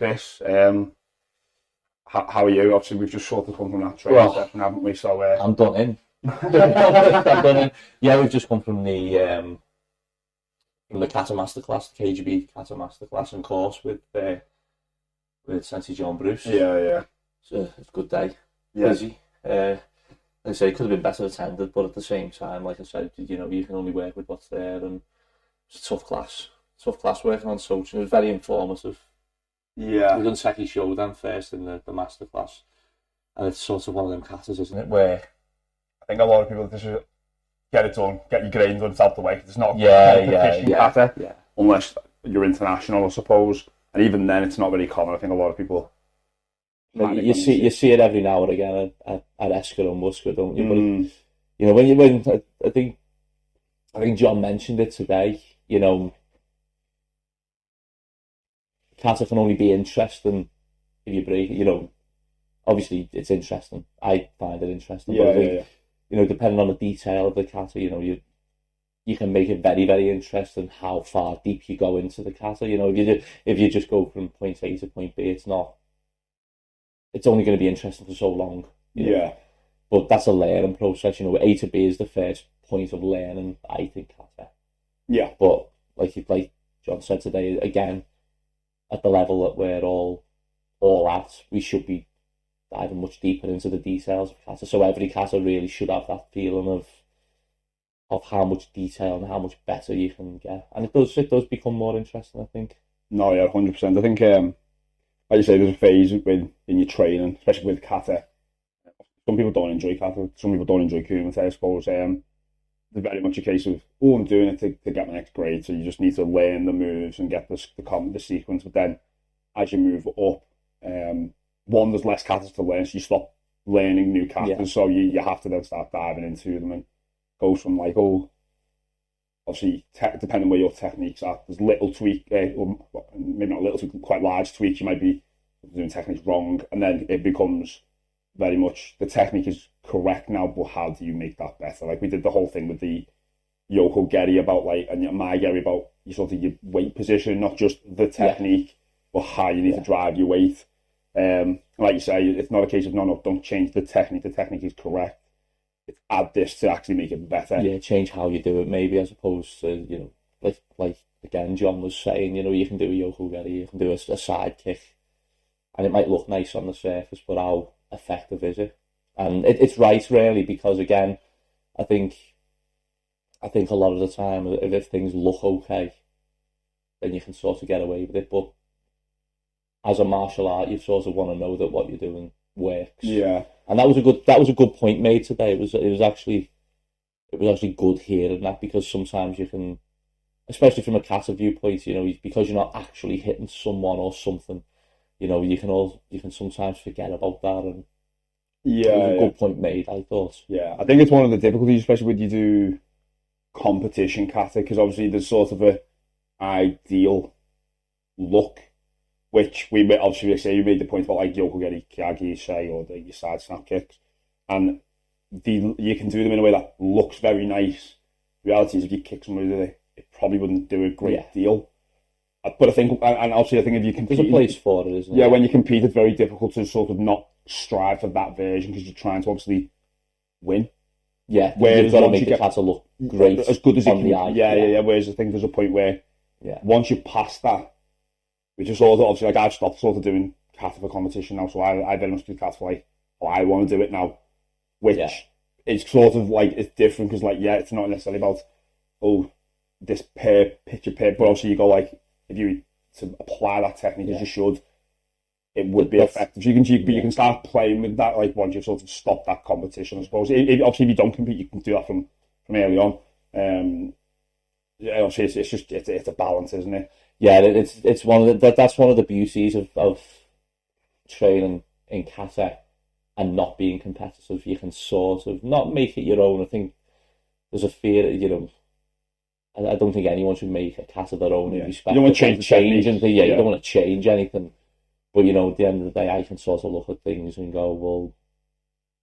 this. How are you? Obviously, we've just sort of come from that training session, haven't we? So I'm done in. I'm done in. Yeah, we've just come from the kata masterclass, the KUGB kata masterclass and course with Sensei John Bruce. Yeah. So it's a good day. Yeah. Busy. Like I say, it could have been better attended, but at the same time, like I said, you can only work with what's there, and it's a tough class working on Sochi. It was very informative. Yeah. We've done Seki Shodan first in the masterclass, and it's sort of one of them katas, isn't it? Where I think a lot of people just get it done, get your grades done, it's out the way. It's not competition kata, unless you're international, I suppose. And even then, it's not very common. I think a lot of people. You see it every now and again at Esker and Musker, don't you? But when I think John mentioned it today. Kata can only be interesting if you break. Obviously it's interesting. I find it interesting. But I think, depending on the detail of the kata, you can make it very, very interesting how far deep you go into the kata. If you just go from point A to point B, it's only going to be interesting for so long. Yeah. But that's a learning process. A to B is the first point of learning, I think, kata. Yeah. But like John said today, again, at the level that we're all at, we should be diving much deeper into the details of kata. So every kata really should have that feeling of how much detail and how much better you can get. And it does become more interesting, I think. No, yeah, 100%. I think, like you say, there's a phase in your training, especially with kata. Some people don't enjoy kata, some people don't enjoy kumite, I suppose. There's very much a case of, I'm doing it to get my next grade, so you just need to learn the moves and get the sequence. But then, as you move up, there's less katas to learn, so you stop learning new katas, so you have to then start diving into them, and goes from obviously, depending where your technique's at, there's little tweak, or maybe not little tweak, quite large tweaks, you might be doing techniques wrong, and then it becomes very much, the technique is correct now, but how do you make that better? Like we did the whole thing with the Yoko Geri about and my Geri about your weight position, not just the technique, but how you need to drive your weight. Like you say, it's not a case of no, don't change the technique. The technique is correct. It's add this to actually make it better. Yeah, change how you do it, maybe, as opposed to like again John was saying, you can do a Yoko Geri, you can do a side kick, and it might look nice on the surface, but how effective is it? And it's right, really, because again, I think a lot of the time, if things look okay, then you can sort of get away with it. But as a martial art, you sort of want to know that what you're doing works. Yeah. And that was a good point made today. It was actually good hearing that, because sometimes you can, especially from a kata viewpoint, because you're not actually hitting someone or something, you can sometimes forget about that. And it was a good point made, I thought. Yeah, I think it's one of the difficulties, especially when you do competition kata, because obviously there's sort of a ideal look, which we made the point about Yoko Geri, Kyagi, say, or your side snap kicks, and you can do them in a way that looks very nice. The reality is, if you kick somebody with it probably wouldn't do a great deal. But I think if you compete, there's a place for it, isn't it? Yeah, when you compete, it's very difficult to sort of not strive for that version, because you're trying to obviously win. Yeah, you've got to make the kata look great, as good as it can. The eye. Yeah. Whereas I think there's a point where once you pass that, which is sort of obviously I've stopped sort of doing kata for competition now, so I very much do kata for how I want to do it now, which is sort of it's different, because it's not necessarily about this picture pair, but also you go if you to apply that technique as you should, it would be effective. You can start playing with that once you've sort of stopped that competition, I suppose. Obviously, if you don't compete, you can do that from early on. Obviously, it's a balance, isn't it? Yeah, it's one of that's one of the beauties of training in kata and not being competitive. You can sort of not make it your own. I think there's a fear that I don't think anyone should make a kata their own in respect. You don't want to change anything. You don't want to change anything. But at the end of the day, I can sort of look at things and go, well,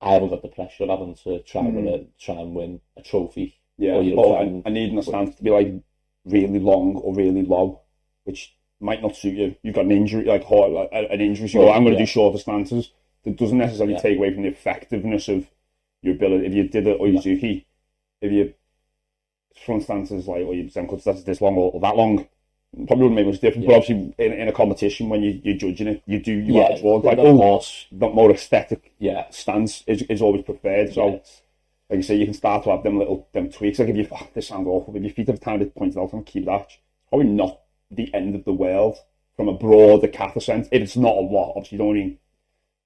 I haven't got the pressure of having to try and win a trophy. Yeah, or, I need my stance to be really long or really low, which might not suit you. You've got an injury, like an injury, so you go, I'm going to do shorter stances. That doesn't necessarily take away from the effectiveness of your ability. If you did it Oizuki, if your front stances like, or your Zenko stances this long or that long, probably wouldn't make much difference. But obviously, in a competition, when you're judging it, you are drawn like, that more aesthetic stance is always preferred. So, like you say, you can start to have them tweaks. Like if you, this sounds awful, if your feet have time to point it out and keep that, it's probably not the end of the world from a broader kata sense. If it's not a lot, obviously, you don't need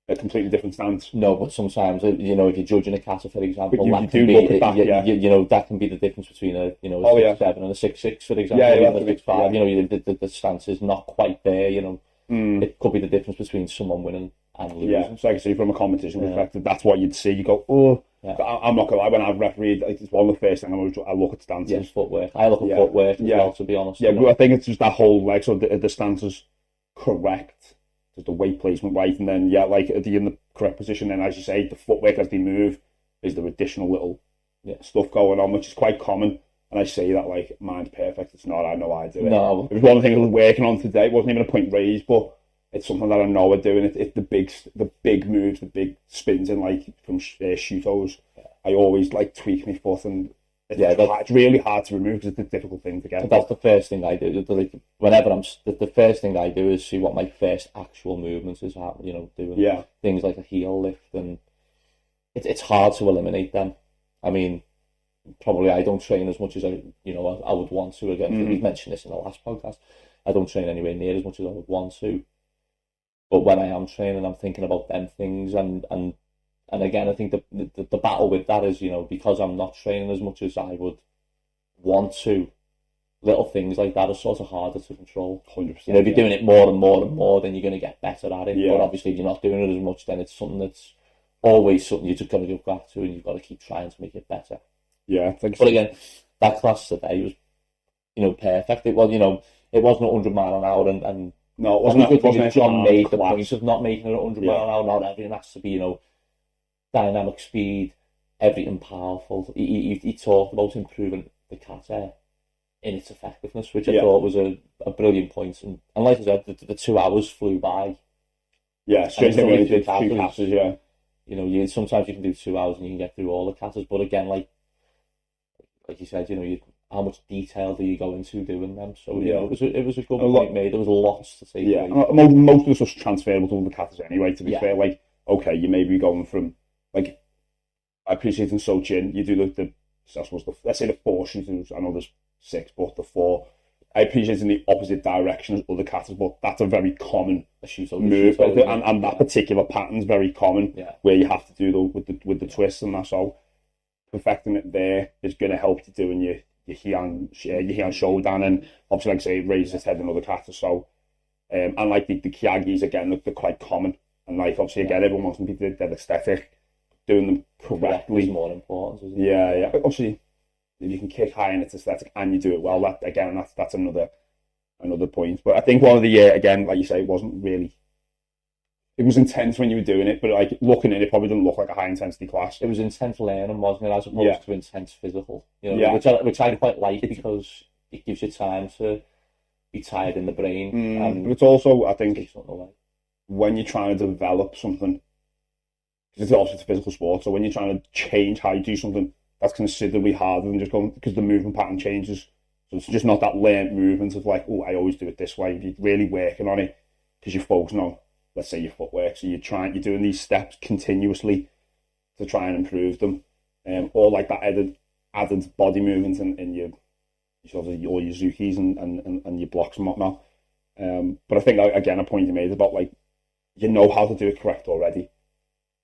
a completely different stance. No, but sometimes, you know, if you're judging a kata, for example, that can be, you know, that can be the difference between a 6'7" and a 6'6", for example, and a 6'5". You know, the stance is not quite there. You know, it could be the difference between someone winning and losing. Yeah, so like I say, from a competition perspective, that's what you'd see. You go, oh, I'm not gonna lie. When I've refereed, it's one of the first things I look at stances. Yes, footwork. I look at footwork as well, to be honest. Yeah, but I think it's just that whole like, so the stance is correct. There's the weight placement right, and then like in the correct position. Then, as you say, the footwork as they move is the additional little stuff going on, which is quite common. And I say that like mine's perfect. It's not. I know I do it. No, it was one of the things I was working on today. It wasn't even a point raised, but it's something that I know we're doing. It's the big moves, the big spins, and like from shutos. I always like tweak my foot, and it's really hard to remove because it's a difficult thing to get. That's the first thing I do. Whenever the first thing I do is see what my first actual movements is. You know, doing things like a heel lift, and it's hard to eliminate them. I mean, probably I don't train as much as I would want to. Again, we've mentioned this in the last podcast. I don't train anywhere near as much as I would want to. But when I am training, I'm thinking about them things, and again, I think the battle with that is, you know, because I'm not training as much as I would want to, little things like that are sort of harder to control. 100%. You know, if you're doing it more and more and more, then you're going to get better at it. But obviously, if you're not doing it as much, then it's something that's always something you just got to go back to, and you've got to keep trying to make it better. Yeah. But again, that class today was, you know, perfect. It was, you know, it wasn't 100 mile an hour, and no, it wasn't. It wasn't John made the point of not making it 100 mile an hour. Not everything has to be, you know, dynamic speed, everything powerful. He talked about improving the kata in its effectiveness, which I thought was a brilliant point. And like I said, the 2 hours flew by. Yeah, straight away we did 2 katas, You know, sometimes you can do 2 hours and you can get through all the katas, but again, like you said, you know, how much detail do you go into doing them? So you know, it was a good point made. There was lots to say. Yeah, most of the stuff's transferable to the katas anyway. To be fair, like okay, you may be going from like I appreciate in Sochin, you do let's say the 4 shooters. I know there's 6, but the 4. I appreciate in the opposite direction as other katas, but that's a very common move, and that particular pattern's very common where you have to do with the twists and that. So perfecting it there is going to help you doing your Heian Shodan, and obviously, like I say, it raises its head in other katas. So, and like the Kyagis again, they're quite common, and like obviously again, everyone wants to be dead aesthetic. Doing them correctly is more important, isn't it? Yeah. Obviously, if you can kick high and it's aesthetic and you do it well, that's another point. But I think one of the again, like you say, it wasn't really. It was intense when you were doing it, but like looking at it, probably didn't look like a high intensity class. It was intense learning, wasn't it, as opposed to intense physical. You know, which I quite like because it gives you time to be tired in the brain. But it's also, I think, when you're trying to develop something. Because it's obviously a physical sport, so when you're trying to change how you do something, that's considerably harder than just going, because the movement pattern changes. So it's just not that learned movement of like, oh, I always do it this way. You're really working on it because you're focusing on, let's say, your footwork. So you're doing these steps continuously to try and improve them, or like that added body movement in your all your zukis and your blocks and whatnot. But I think again, a point you made about like you know how to do it correct already.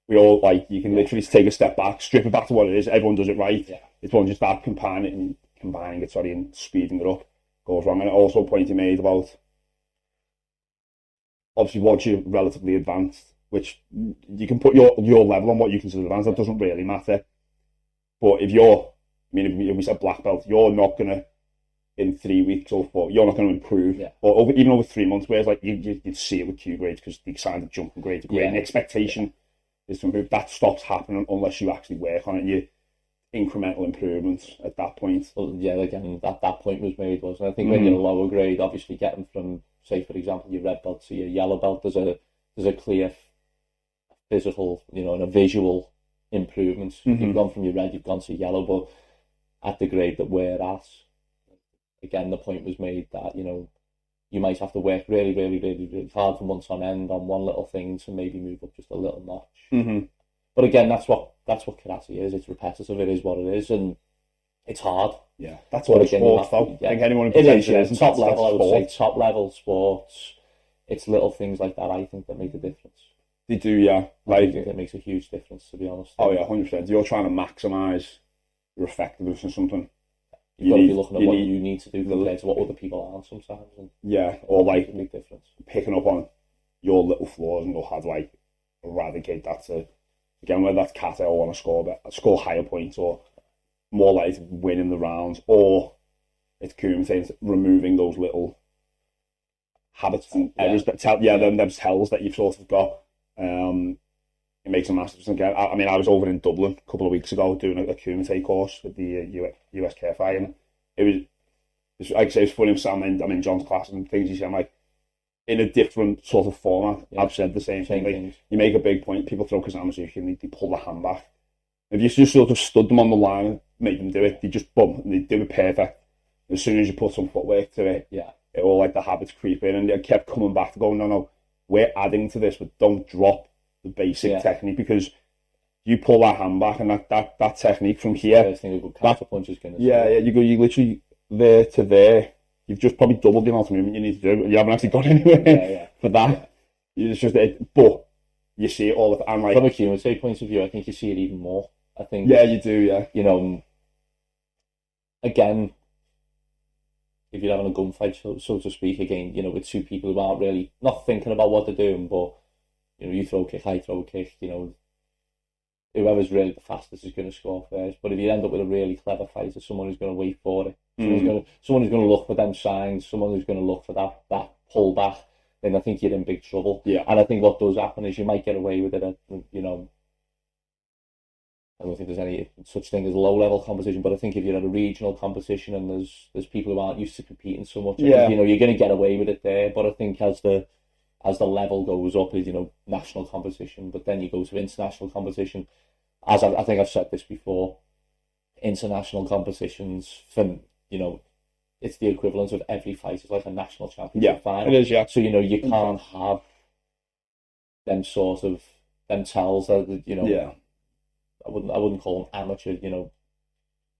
We all like you can literally take a step back, strip it back to what it is. Everyone does it right. Yeah. It's when you start combining it, and speeding it up goes wrong. And also a point you made about obviously once you're relatively advanced, which you can put your level on what you consider advanced. That doesn't really matter. But if we said black belt, you're not gonna in 3 weeks or 4, you're not going to improve, or even over 3 months. Whereas like you'd see it with Q grades because they signed a jump from grade to grade, and the expectation is to improve. That stops happening unless you actually work on it. incremental improvements at that point. Well, yeah, again, that point was made, wasn't it? I think when you're a lower grade, obviously getting from, say, for example, your red belt to your yellow belt, there's a clear physical, and a visual improvement. You've gone from your red, you've gone to yellow, but at the grade that we're at, again, the point was made that, you might have to work really, really, really, really hard for months on end on one little thing to maybe move up just a little notch. But again, that's what karate is. It's repetitive. It is what it is, and it's hard. Yeah, that's what sports though. I think anyone it is top level. I would say top level sports. It's little things like that, I think, that make a difference. They do, yeah. I think it makes a huge difference, to be honest. Oh yeah, 100%. You're trying to maximise your effectiveness in something. You've got to be looking at what you need to do compared to what other people aren't sometimes. And or like a big difference. Picking up on your little flaws and you'll have like eradicate that to, again, whether that's kata or want to score higher points or more likely to win in the rounds, or it's kumite, removing those little habits and errors that tell them tells that you've sort of got. It makes a massive difference. Again, I mean, I was over in Dublin a couple of weeks ago doing a kumite course with the USKFI, and it was like I say, it's funny. I'm in John's class and things. I'm like, in a different sort of format. I've said the same thing. Like, you make a big point, people throw Kazamazuki and they pull the hand back. If you just sort of stood them on the line and made them do it, they just bump and they do it perfect. As soon as you put some footwork to it, it all like the habits creep in, and they kept coming back to go, no, we're adding to this, but don't drop the basic technique, because you pull that hand back and that technique from here. You literally there to there. You've just probably doubled the amount of movement you need to do. You haven't actually got anywhere for that. It's just but you see it all the time. Like, from a kumite point of view, I think you see it even more. I think. Yeah, you do. Yeah. Again, if you're having a gunfight, so to speak, again, with two people who aren't really not thinking about what they're doing, but you throw a kick, I throw a kick. Whoever's really the fastest is going to score first. But if you end up with a really clever fighter, someone who's going to wait for it, someone who's going to look for them signs, someone who's going to look for that pull back, then I think you're in big trouble. Yeah. And I think what does happen is you might get away with it. I don't think there's any such thing as low level competition, but I think if you're at a regional competition and there's people who aren't used to competing so much, you're going to get away with it there. But I think as the level goes up, is national competition, but then you go to international competition. As I think I've said this before, international competitions for it's the equivalent of every fight is like a national championship final. It is, yeah. So you can't have them sort of tells that I wouldn't call them amateur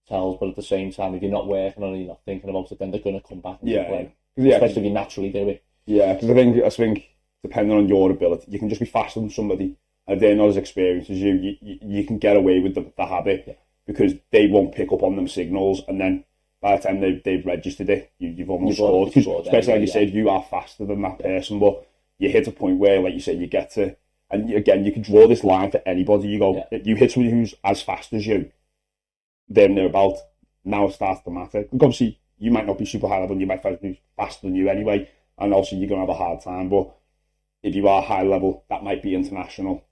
tells, but at the same time, if you're not working on it, you're not thinking about it, then they're going to come back and play. Especially if you naturally do it. Yeah, because I think depending on your ability, you can just be faster than somebody, and if they're not as experienced as you can get away with the habit because they won't pick up on them signals, and then by the time they've registered it, you've almost scored. Especially like you said, you are faster than that person, but you hit a point where, like you said, you get to, and again, you can draw this line for anybody. You go, you hit somebody who's as fast as you, then they're about, now it starts to matter. Obviously, you might not be super high level, you might fight who's faster than you anyway, and obviously you're going to have a hard time, but if you are high level, that might be international.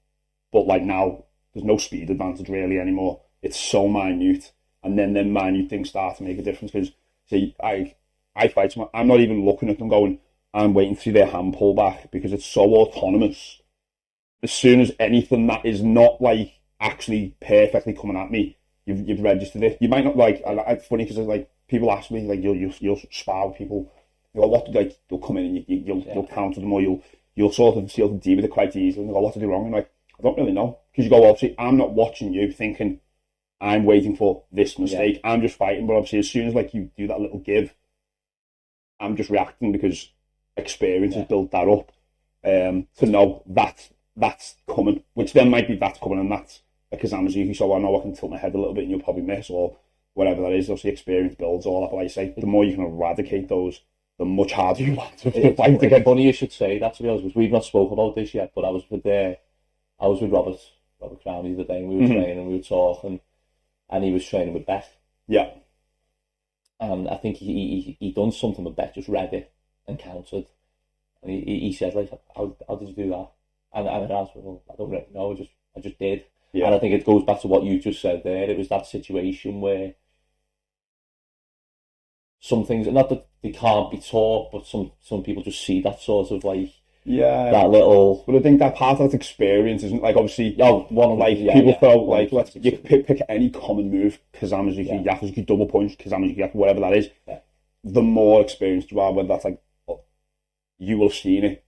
But like now, there's no speed advantage really anymore. It's so minute, and then minute things start to make a difference. Because see, I fight someone, I'm not even looking at them going, I'm waiting to see their hand pull back, because it's so autonomous. As soon as anything that is not like actually perfectly coming at me, you've registered it. You might not like. It's funny because like people ask me, like you'll spar with people. You go, what, like they'll come in and you'll counter them, or you'll sort of deal with it quite easily. And you go, what to do wrong? And like, I don't really know, because you go, obviously I'm not watching you thinking I'm waiting for this mistake. I'm just fighting. But obviously as soon as like you do that little give, I'm just reacting because experience has built that up. To know that's coming, which then might be that's coming, and that's a Kazamazuki, so I know I can tilt my head a little bit and you'll probably miss, or whatever that is. Obviously experience builds all that, but like I say, the more you can eradicate those, the much harder you want to fight again. Funny you should say that, to be honest, because we've not spoken about this yet, but I was with Robert Crown the other day, and we were training and we were talking, and he was training with Beth. Yeah. And I think he done something with Beth, just read it and countered. And he said, like, how did you do that? And I asked him, well, I don't really know, I just did. Yeah. And I think it goes back to what you just said there. It was that situation where some things, not that they can't be taught, but some people just see that sort of like that little. But I think that part of that experience isn't like obviously. One of people felt like you pick any common move, Kazamazuki, Yakuzuki, double punch, Kazamazuki, whatever that is. Yeah. The more experienced you are, whether that's like you will have seen it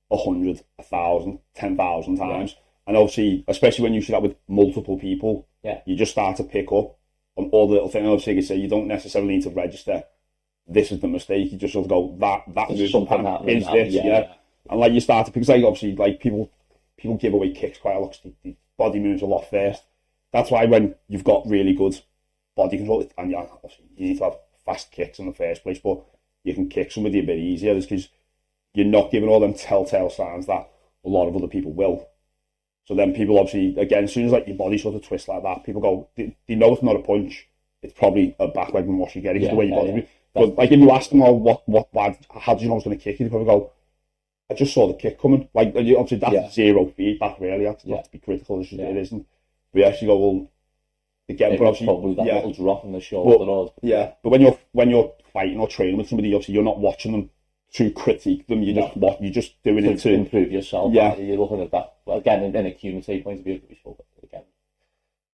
100, 1,000, 10,000 times, and obviously, especially when you see that with multiple people, you just start to pick up on all the little things. Obviously, you say you don't necessarily need to register. This is the mistake. You just sort of go that move is this, and like you start to because like obviously like people give away kicks quite a lot. The body moves a lot first. That's why when you've got really good body control, and obviously you need to have fast kicks in the first place, but you can kick somebody a bit easier because you're not giving all them telltale signs that a lot of other people will. So then people obviously, again, as soon as like your body sort of twists like that, people go, they know it's not a punch. It's probably a back leg and washi getting the way your body moves. But like if you ask them, why, how did you know I was going to kick you? They probably go, I just saw the kick coming. Like obviously that's zero feedback really. Not to be critical, it isn't. We actually go, well, again, but obviously probably that little drop in the shoulder. But when you're fighting or training with somebody, obviously you're not watching them to critique them. You're just doing it to improve yourself. Yeah, you're looking at that. Well, again, in a kumite point of view, again,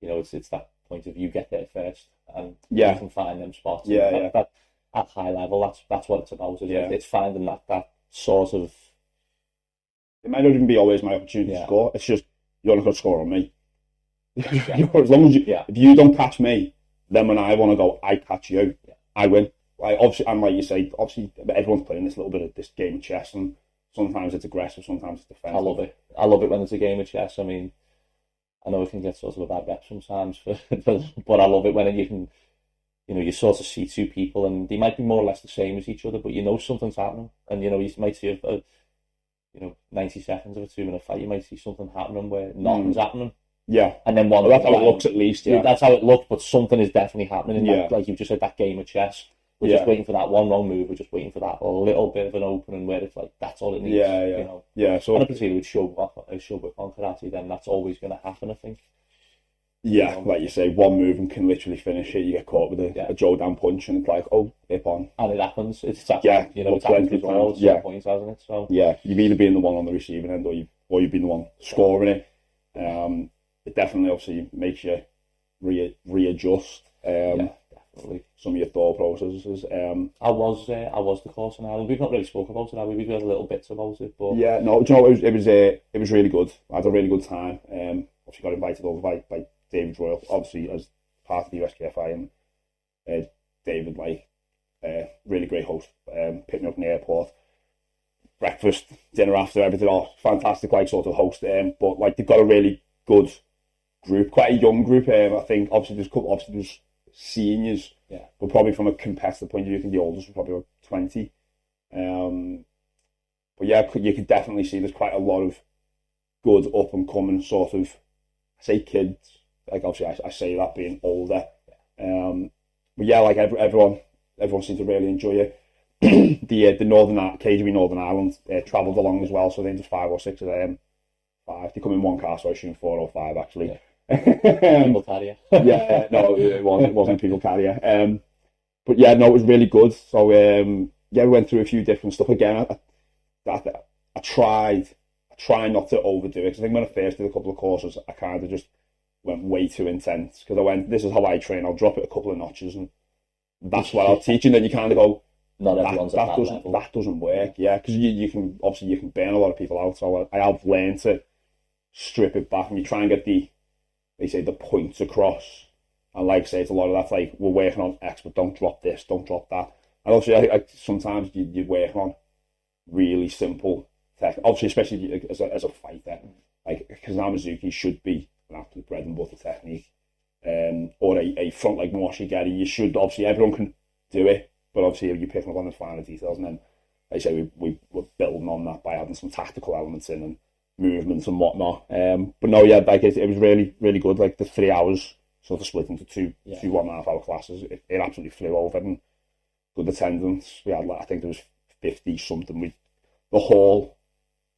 it's that point of view. Get there first, and you can find them spots. That at high level, that's what it's about. It's finding that sort of. It might not even be always my opportunity to score. It's just you're not going to score on me. As long as if you don't catch me, then when I want to go, I catch you. I win. Like obviously, and like you say, obviously everyone's playing this little bit of this game of chess, and sometimes it's aggressive, sometimes it's defensive. I love it when it's a game of chess. I mean, I know it can get sort of a bad rep sometimes, but I love it when you can, you sort of see two people and they might be more or less the same as each other, but something's happening, and you might see 90 seconds of a 2-minute fight, you might see something happening where nothing's happening. Yeah, and then that's how it looks at least. Yeah, that's how it looks, but something is definitely happening. Like you've just said, that game of chess. We're just waiting for that one wrong move. We're just waiting for that little bit of an opening where it's like that's all it needs. So and obviously with Shobukan on karate, then that's always going to happen, I think. Yeah, like you say, one move and can literally finish it. You get caught with a Jodan punch, and it's like, oh, hip on. And it happens. It's happened. It's happened as well at some points, hasn't it? So you've either been the one on the receiving end, or you've been the one scoring it. It definitely obviously makes you readjust. Definitely. Some of your thought processes. I was the course in Ireland. We've not really spoke about it, have we? We've got a little bits about it, but it was really good. I had a really good time. Obviously got invited over by David Royal, obviously as part of the USKFI, and David, really great host. Picked me up in the airport, breakfast, dinner after, everything, all fantastic, sort of host. But they've got a really good group, quite a young group. I think obviously there's seniors, but probably from a competitive point of view, I think the oldest was probably about 20. But you could definitely see there's quite a lot of good up and coming sort of, I say kids, obviously I say that being older. But everyone seemed to really enjoy it. The KUGB Northern Ireland travelled along as well, so I think there's 5 or 6 of them. 5. They come in one car, so I assume 4 or 5 actually. Yeah. People carrier. No, it wasn't people carrier. But it was really good. So we went through a few different stuff again. I try not to overdo it, because I think when I first did a couple of courses, I kind of just went way too intense, because I went, this is how I train, I'll drop it a couple of notches and that's what I'll teach, and then you kind of go, not everyone's at that level. That doesn't work, because you can burn a lot of people out. So I have learned to strip it back, and you try and get the points across, and like I say, it's a lot of that, we're working on X, but don't drop this, don't drop that. And obviously sometimes you're working on really simple tech, obviously, especially as a fighter, Kazamazuki should be an absolute bread and butter technique, or a front leg moshigeri. You should, obviously, everyone can do it, but obviously you're picking up on the finer details, and then like I say, we're building on that by adding some tactical elements in and movements and whatnot. But no, it was really, really good. The 3 hours sort of split into two 1.5 hour classes. It absolutely flew over, and good attendance. We had I think there was 50 something. The hall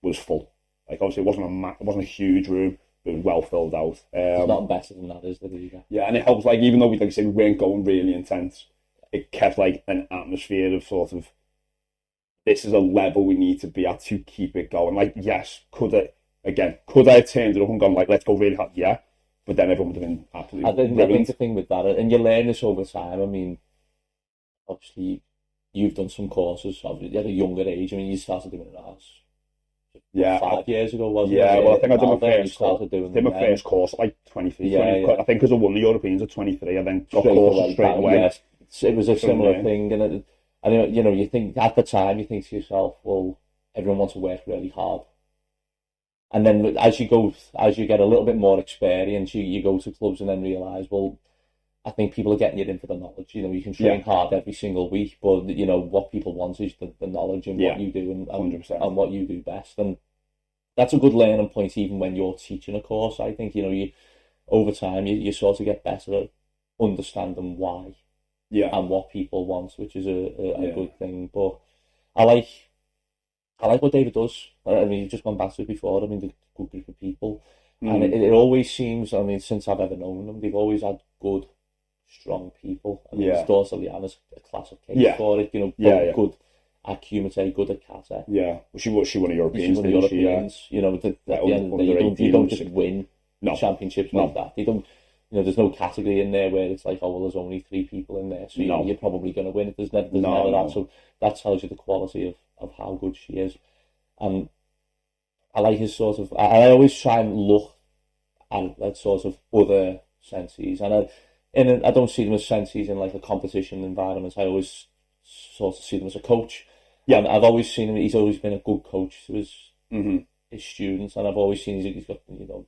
was full. Obviously it wasn't a huge room, it was well filled out. There's nothing better than that, is there, either? Yeah, and it helps, like, even though we, like I said, we weren't going really intense, it kept, like, an atmosphere of sort of, this is a level we need to be at to keep it going. Like, yes, could I have turned it up and gone, like, let's go really hard? Yeah. But then everyone would have been absolutely I think the thing with that, and you learn this over time, I mean, obviously, you've done some courses obviously at a younger age. I mean, you started doing it as 5 years ago, wasn't it? Yeah, well, I think I did my first course. First course at like 23. I think because I won the Europeans at 23, I then got courses straight away. Yes. It was a similar thing, and you know, you think at the time, you think to yourself, well, everyone wants to work really hard. And then as you get a little bit more experience, you go to clubs and then realise, well, I think people are getting you in for the knowledge. You know, you can train hard every single week, but, you know, what people want is the knowledge and what you do and what you do best. And that's a good learning point even when you're teaching a course. I think, you know, over time, you sort of get better at understanding why and what people want, which is a good thing. But I like what David does. I mean, you've just gone back to it before. I mean, the good group of people. And it always seems, I mean, since I've ever known them, they've always had good, strong people. I mean, Dorsa Liana's a classic case for it. You know, good at kumite, good at kata. Yeah, she won a Europeans. You know, at the end of the day, you don't just win championships like that. You don't. You know, there's no category in there where it's like, oh, well, there's only 3 people in there, so you're probably going to win. There's never that. So that tells you the quality of how good she is. And I like his sort of, I always try and look at sort of other senseis, and I don't see them as senseis in like a competition environment. I always sort of see them as a coach. Yeah, and I've always seen him. He's always been a good coach to his students, and I've always seen he's got, you know,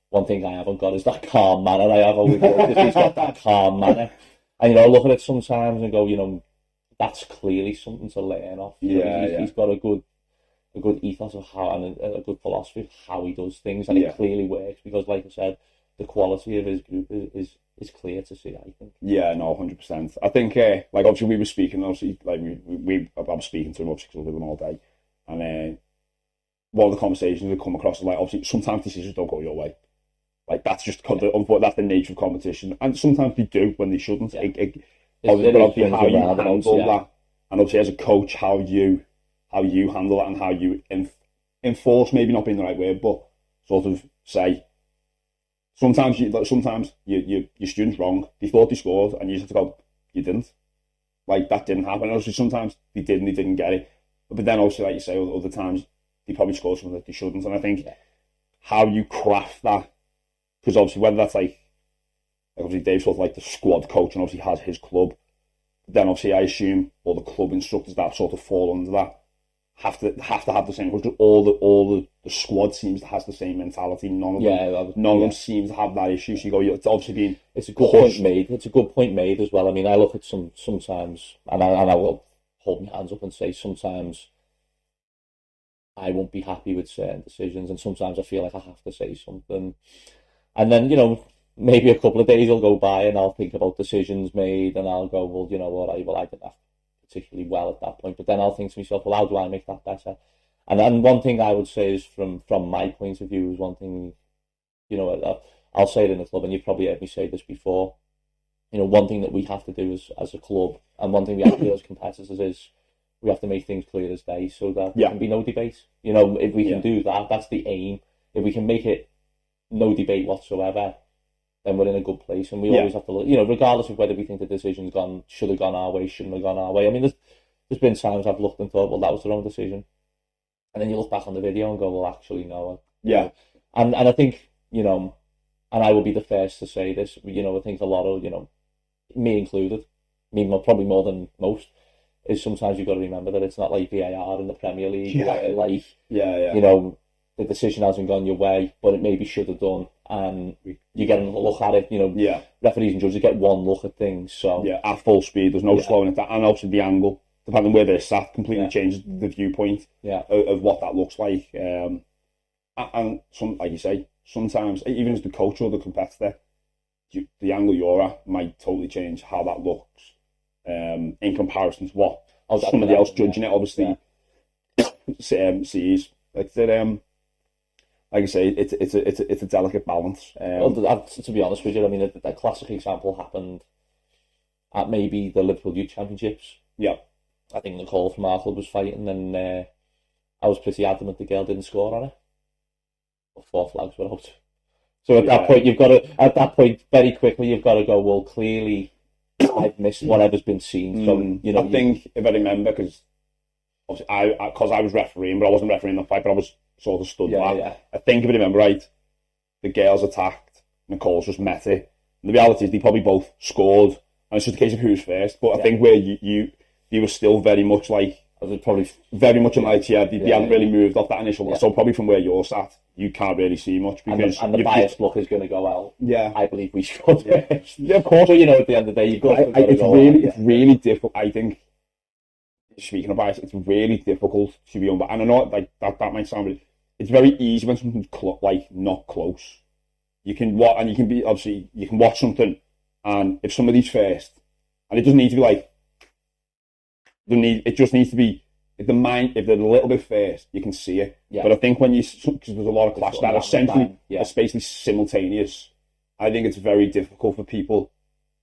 one thing I haven't got is that calm manner. I have always noticed he's got that calm manner, and you know, I look at it sometimes and go, you know, that's clearly something to learn off. He's got a good ethos of how, and a good philosophy of how he does things, and it clearly works because, like I said, the quality of his group is clear to see, I think. Yeah, no, 100%. I think, like, obviously we were speaking, obviously, like, I was speaking to him, obviously, because I was with him all day, and one of the conversations we come across is, like, obviously, sometimes decisions don't go your way. Like, that's just, that's the nature of competition, and sometimes they do when they shouldn't. Obviously, how you handle that, and obviously, as a coach, how you handle that and how you enforce, maybe not being the right word, but sort of say, sometimes your student's wrong. They thought they scored, and you just have to go, you didn't. Like, that didn't happen. And obviously, sometimes they didn't get it. But then also, like you say, other times, they probably scored something that they shouldn't. And I think how you craft that, because obviously, whether that's like obviously Dave's sort of like the squad coach and obviously has his club, then obviously I assume all the club instructors that sort of fall under that have to have the same, because all the squad seems to have the same mentality. None of them seems to have that issue. So you go, it's obviously been it's a good point made. It's a good point made as well. I mean, I look at sometimes, and I will hold my hands up and say sometimes I won't be happy with certain decisions, and sometimes I feel like I have to say something, and then, you know, maybe a couple of days will go by and I'll think about decisions made, and I'll go, well, you know what, I didn't have particularly well at that point, but then I'll think to myself, well, how do I make that better? And then one thing I would say is from my point of view is one thing, you know, I'll say it in the club, and you've probably heard me say this before, you know, one thing that we have to do as a club, and one thing we have to do as competitors, is we have to make things clear as day so that there can be no debate. You know, if we can do that, that's the aim. If we can make it no debate whatsoever, then we're in a good place. And we always have to look, you know, regardless of whether we think the decision's should have gone our way, shouldn't have gone our way. I mean, there's been times I've looked and thought, well, that was the wrong decision. And then you look back on the video and go, well, actually, no. Yeah. And I think, you know, and I will be the first to say this, you know, I think a lot of, you know, me included, probably more than most, is sometimes you've got to remember that it's not like VAR in the Premier League. You know, the decision hasn't gone your way, but it maybe should have done, and you get another look at it. You know, referees and judges get one look at things. So at full speed, there's no slowing it down, and obviously the angle, depending on where they're sat, completely changes the viewpoint of what that looks like. And some, like you say, sometimes even as the coach or the competitor, the angle you're at might totally change how that looks in comparison to what somebody else judging it obviously sees. Like that, like I say, it's a delicate balance. Well, to be honest with you, I mean, a classic example happened at maybe the Liverpool Youth Championships. Yeah. I think Nicole from our club was fighting, and I was pretty adamant the girl didn't score on it. 4 flags were out. So at that point, very quickly, you've got to go, well, clearly I've missed whatever's been seen. So, I think, if I remember, because I was refereeing, but I wasn't refereeing the fight, but I was sort of stood back. Yeah. I think, if I remember right, the girls attacked, Nicole's just met it. And the reality is they probably both scored, and it's just a case of who's first. But I think where you were still very much like, probably very much in like, they hadn't really moved off that initial. So probably from where you're sat, you can't really see much, because and the biased look is going to go out. Yeah, I believe we scored first. Yeah, of course. So at the end of the day, you've got to it's really difficult. I think, speaking of bias, it's really difficult to be on. And I know like that might sound, but it's very easy when something's not close. You can watch something, and if somebody's first, and it doesn't need to be like, it just needs to be, if they're a little bit first, you can see it. Yeah. But I think because there's a lot of clash that essentially it's basically simultaneous. I think it's very difficult for people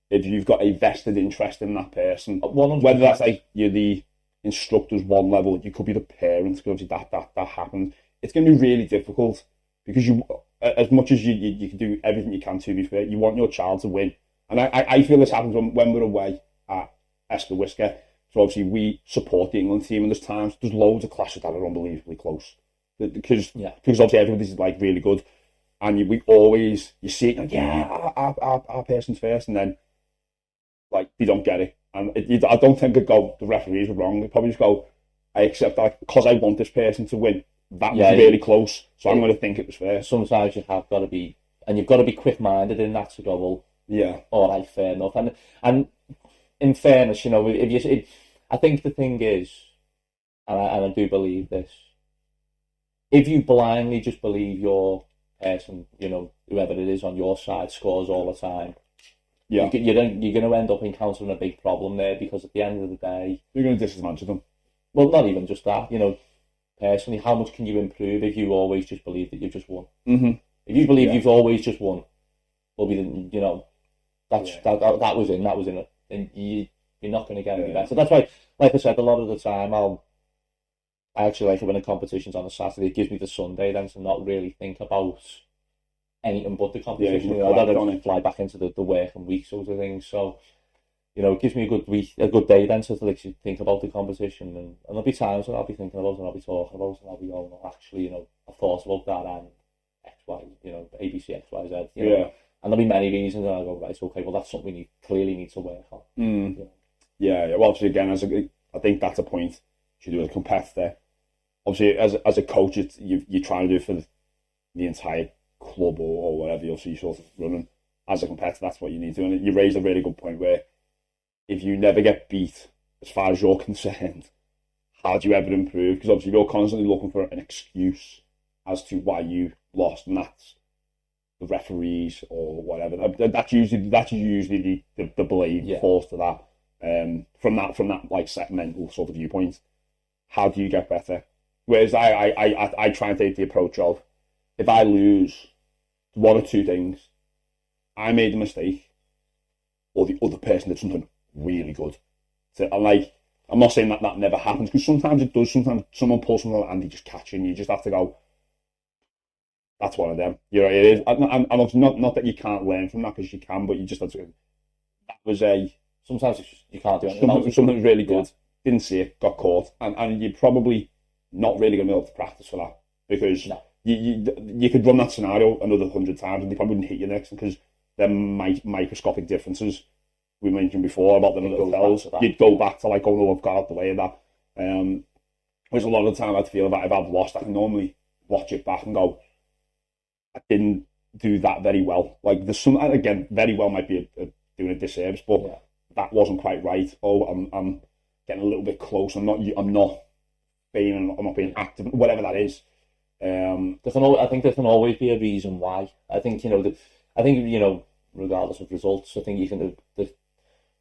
if you've got a vested interest in that person. 100%. Whether that's like you're the instructor's one level, you could be the parents, because that happens. It's going to be really difficult, because you, as much as you can do everything you can to be fair, you want your child to win. And I feel this happens when we're away at Esca Whisker. So obviously we support the England team, and there's loads of clashes that are unbelievably close, because obviously everybody's like really good, and you see it like, our person's first, and then like they don't get it, and I don't think it go the referees were wrong. They probably just go, I accept that because I want this person to win. That was really close, so I'm going to think it was fair. Sometimes you have got to be, and you've got to be quick-minded in that to go, well, all right, fair enough, and in fairness, I think the thing is, and I do believe this, if you blindly just believe your person, whoever it is on your side scores all the time, you're going to end up encountering a big problem there, because at the end of the day, you're going to disadvantage them. Well, not even just that, personally, how much can you improve if you always just believe that you've just won? Mm-hmm. If you believe you've always just won, well, that was in it, and you're not going to get any better. That's why, like I said, a lot of the time I actually like it when a competition's on a Saturday. It gives me the Sunday then to not really think about anything but the competition. I don't fly back into the work and week sort of thing. So, it gives me a good day then to literally think about the competition. And there'll be times when I'll be thinking about it, and I'll be talking about it, and I'll be going, well, actually, I thought about that and X, Y, ABC, X, Y, Z. And there'll be many reasons, and I'll go, right, okay, well, that's something we clearly need to work on. Yeah. Well, obviously, again, I think that's a point you should do as a competitor. Obviously, as a coach, you're trying to do it for the entire club or whatever you're sort of running. As a competitor, that's what you need to do. And you raised a really good point where if you never get beat, as far as you're concerned, how do you ever improve? Because obviously you're constantly looking for an excuse as to why you lost, and that's the referees or whatever. That's usually the blame falls to that. From that like set mental sort of viewpoint, how do you get better? Whereas I try and take the approach of, if I lose one or two things, I made a mistake, or the other person did something really good. So I'm not saying that never happens, because sometimes it does. Sometimes someone pulls something and they just catch you, and you just have to go, that's one of them. It is. I'm not that you can't learn from that, because you can, but you just have to. That was sometimes you can't do anything. Something was really good. Didn't see it, got caught, and you're probably not really going to be able to practice for that, because you could run that scenario another 100 times and they probably wouldn't hit you next, because they're microscopic differences we mentioned before about the little tells. You'd go back to like, oh no, I've got out the way of that. Whereas a lot of the time I'd feel that if I've lost, I can normally watch it back and go, I didn't do that very well. Like there's some, again, very well might be doing a disservice, but that wasn't quite right. Oh, I'm getting a little bit close. I'm not being active, whatever that is. I think there can always be a reason why. I think regardless of results, I think you can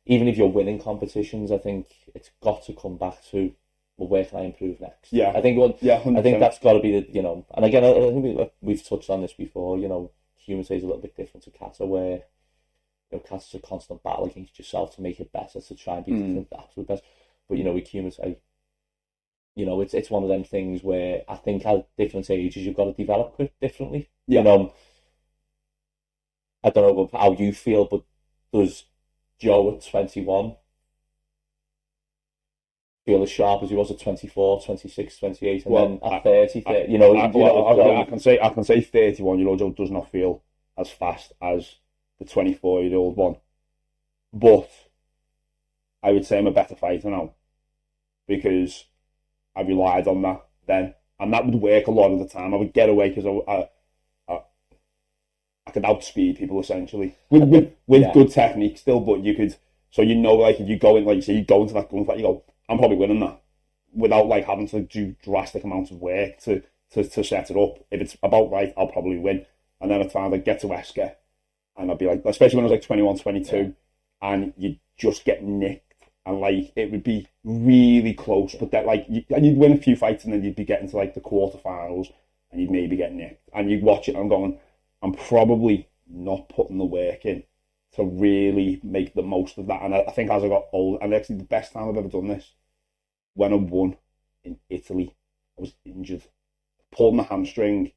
even if you're winning competitions, I think it's got to come back to well, where can I improve next? Yeah. I think Yeah, I think that's got to be the, and again, I think we've touched on this before, Kumite is a little bit different to kata, where, kata's a constant battle against yourself to make it better, to try and be the absolute best. But, with Kumite, it's one of them things where I think at different ages you've got to develop it differently. Yeah. I don't know how you feel, but does Joe at 21 feel as sharp as he was at 24, 26, 28, and then at 30, I can say 31-year-old Joe does not feel as fast as the 24-year-old one, but I would say I'm a better fighter now because I relied on that then, and that would work a lot of the time. I would get away because I could outspeed people essentially with good technique still, but you could. So like if you go in, like you say, you go into that gunfight, you go, I'm probably winning that without like having to do drastic amounts of work to set it up. If it's about right, I'll probably win. And then I'd find I'd get to Wesker and I'd be like, especially when I was like 21, 22, and you just get nicked. And like it would be really close, but that you'd win a few fights and then you'd be getting to like the quarterfinals and you'd maybe get nicked. And you'd watch it and I'm going, I'm probably not putting the work in to really make the most of that. And I think as I got old, and actually the best time I've ever done this, when I won in Italy, I was injured. Pulled my hamstring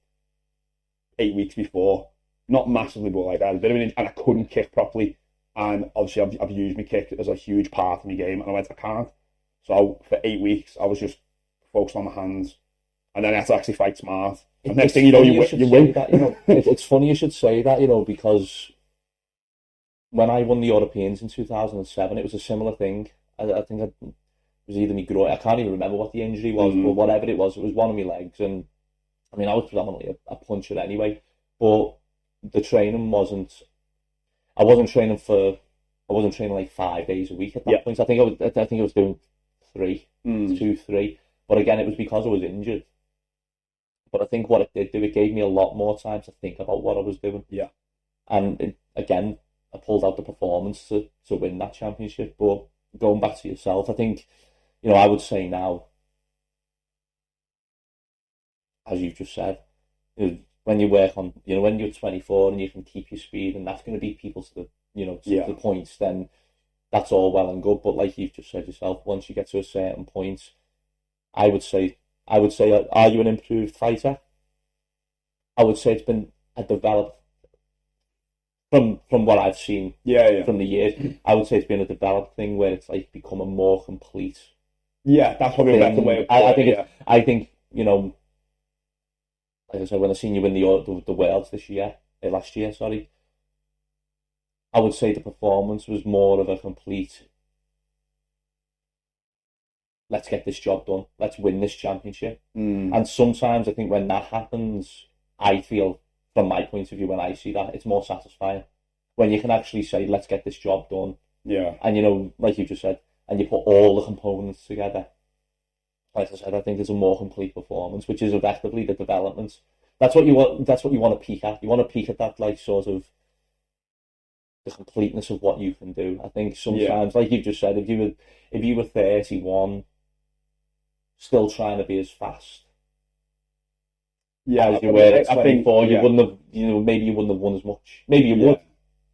8 weeks before. Not massively, but like I had a bit of an injury and I couldn't kick properly. And obviously I've used my kick as a huge part of my game and I went, I can't. So for 8 weeks, I was just focused on my hands. And then I had to actually fight smart. And next thing you know, you win. That, it's funny you should say that, because when I won the Europeans in 2007, it was a similar thing. I think it was either my groin, I can't even remember what the injury was, but whatever it was one of my legs. And I mean, I was predominantly a puncher anyway, but the training I wasn't training like 5 days a week at that point. I think I was doing 3. But again, it was because I was injured. But I think what it did do, it gave me a lot more time to think about what I was doing. Yeah. And again, I pulled out the performance to win that championship. But going back to yourself, I think, I would say now, as you've just said, when you work on, when you're 24 and you can keep your speed, and that's going to beat people to the points, then that's all well and good. But like you've just said yourself, once you get to a certain point, I would say, are you an improved fighter? I would say it's been a developed, from what I've seen from the years, I would say it's been a developed thing where it's like become a more complete. Yeah, that's probably a better way of putting it. I think, like I said, when I seen you win the Worlds last year, sorry, I would say the performance was more of a complete, let's get this job done, let's win this championship. And sometimes I think when that happens, I feel, from my point of view, when I see that, it's more satisfying. When you can actually say, let's get this job done. Yeah. And, like you just said, and you put all the components together. Like I said, I think it's a more complete performance, which is effectively the development. That's what you want to peak at. You want to peak at that, like, sort of the completeness of what you can do. I think sometimes, like you've just said, if you were 31, still trying to be as fast as you were at 24, you wouldn't have, maybe you wouldn't have won as much. Maybe you would.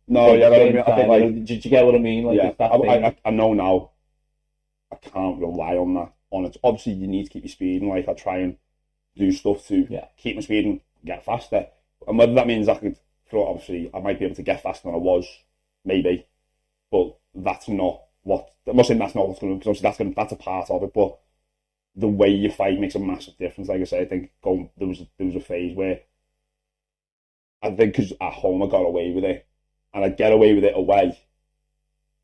No, I think, like, did you get what I mean? Like, I know now. I can't rely on that. Obviously, you need to keep your speed, and like I try and do stuff to keep my speed and get faster. And whether that means I might be able to get faster than I was, maybe, but that's not what. I'm not saying that's not what's going to, because obviously that's a part of it. But the way you fight makes a massive difference. Like I say, I think there was a phase where I think because at home I got away with it, and I get away with it away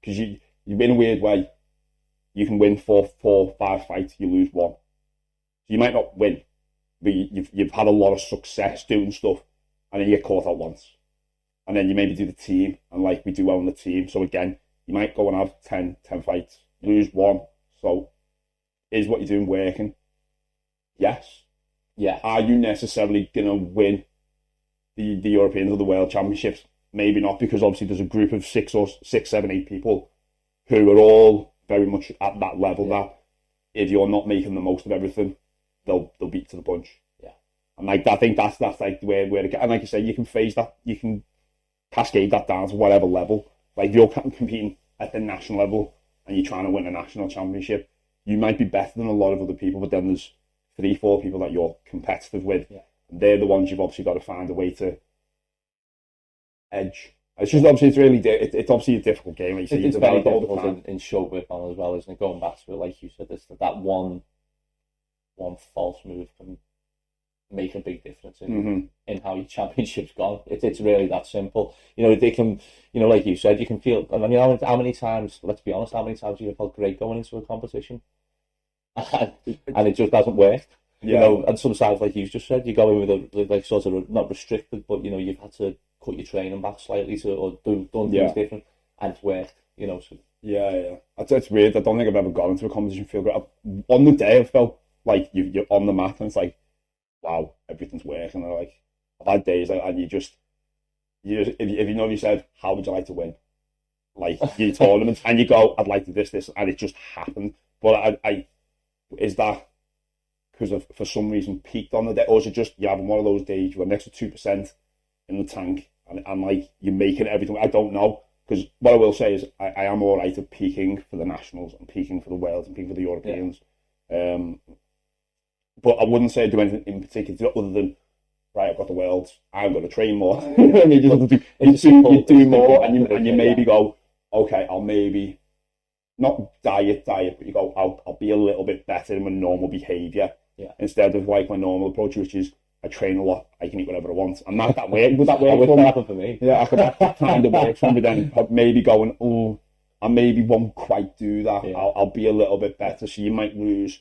because you in a weird way. You can win 4, 5 fights, you lose 1. So you might not win, but you've had a lot of success doing stuff, and then you get caught out once. And then you maybe do the team, and like we do well in the team. So again, you might go and have 10 fights, lose 1. So is what you're doing working? Yes. Yeah. Are you necessarily going to win the Europeans or the World Championships? Maybe not, because obviously there's a group of 6, 7, 8 people who are all very much at that level now. if you're not making the most of everything, they'll beat to the punch. Yeah. And like I think that's like where it gets. And like you say, you can phase that, you can cascade that down to whatever level. Like if you're competing at the national level and you're trying to win a national championship, you might be better than a lot of other people, but then there's 3-4 people that you're competitive with. Yeah. And they're the ones you've obviously got to find a way to edge. It's just obviously it's obviously a difficult game. Like it's very difficult in show whip on as well, isn't it? Going back to it, like you said, that one false move can make a big difference in how your championship's gone. It's really that simple. You know, they can, you know, like you said, you can feel. I mean, how many times? Let's be honest. How many times have you felt great going into a competition, and it just hasn't worked? Yeah. You know, and sometimes, like you just said, you go in with like sort of not restricted, but you know, you've had to cut your training back slightly or done things different, and it's worked. You know, so yeah. It's weird. I don't think I've ever gone into a competition feel great. On the day, I felt like you're on the mat and it's like, wow, everything's working. And like, I've had days and if you know, you said, how would you like to win? Like your tournament, and you go, I'd like to this, and it just happened. But I is that because of for some reason peaked on the day, or is it just you're having one of those days you're next to 2% in the tank and like you're making everything? I don't know, because what I will say is I am all right at peaking for the nationals and peaking for the worlds and peaking for the Europeans. Yeah. But I wouldn't say I do anything in particular other than, right, I've got the worlds, I'm going to train more. You do more, and you maybe go, okay, I'll maybe not diet, but you go, I'll be a little bit better in my normal behaviour instead of like my normal approach, which is I train a lot, I can eat whatever I want. And that work, would that work for me? Yeah, that kind of works for me. Then maybe going, oh, I maybe won't quite do that. Yeah. I'll be a little bit better. So you might lose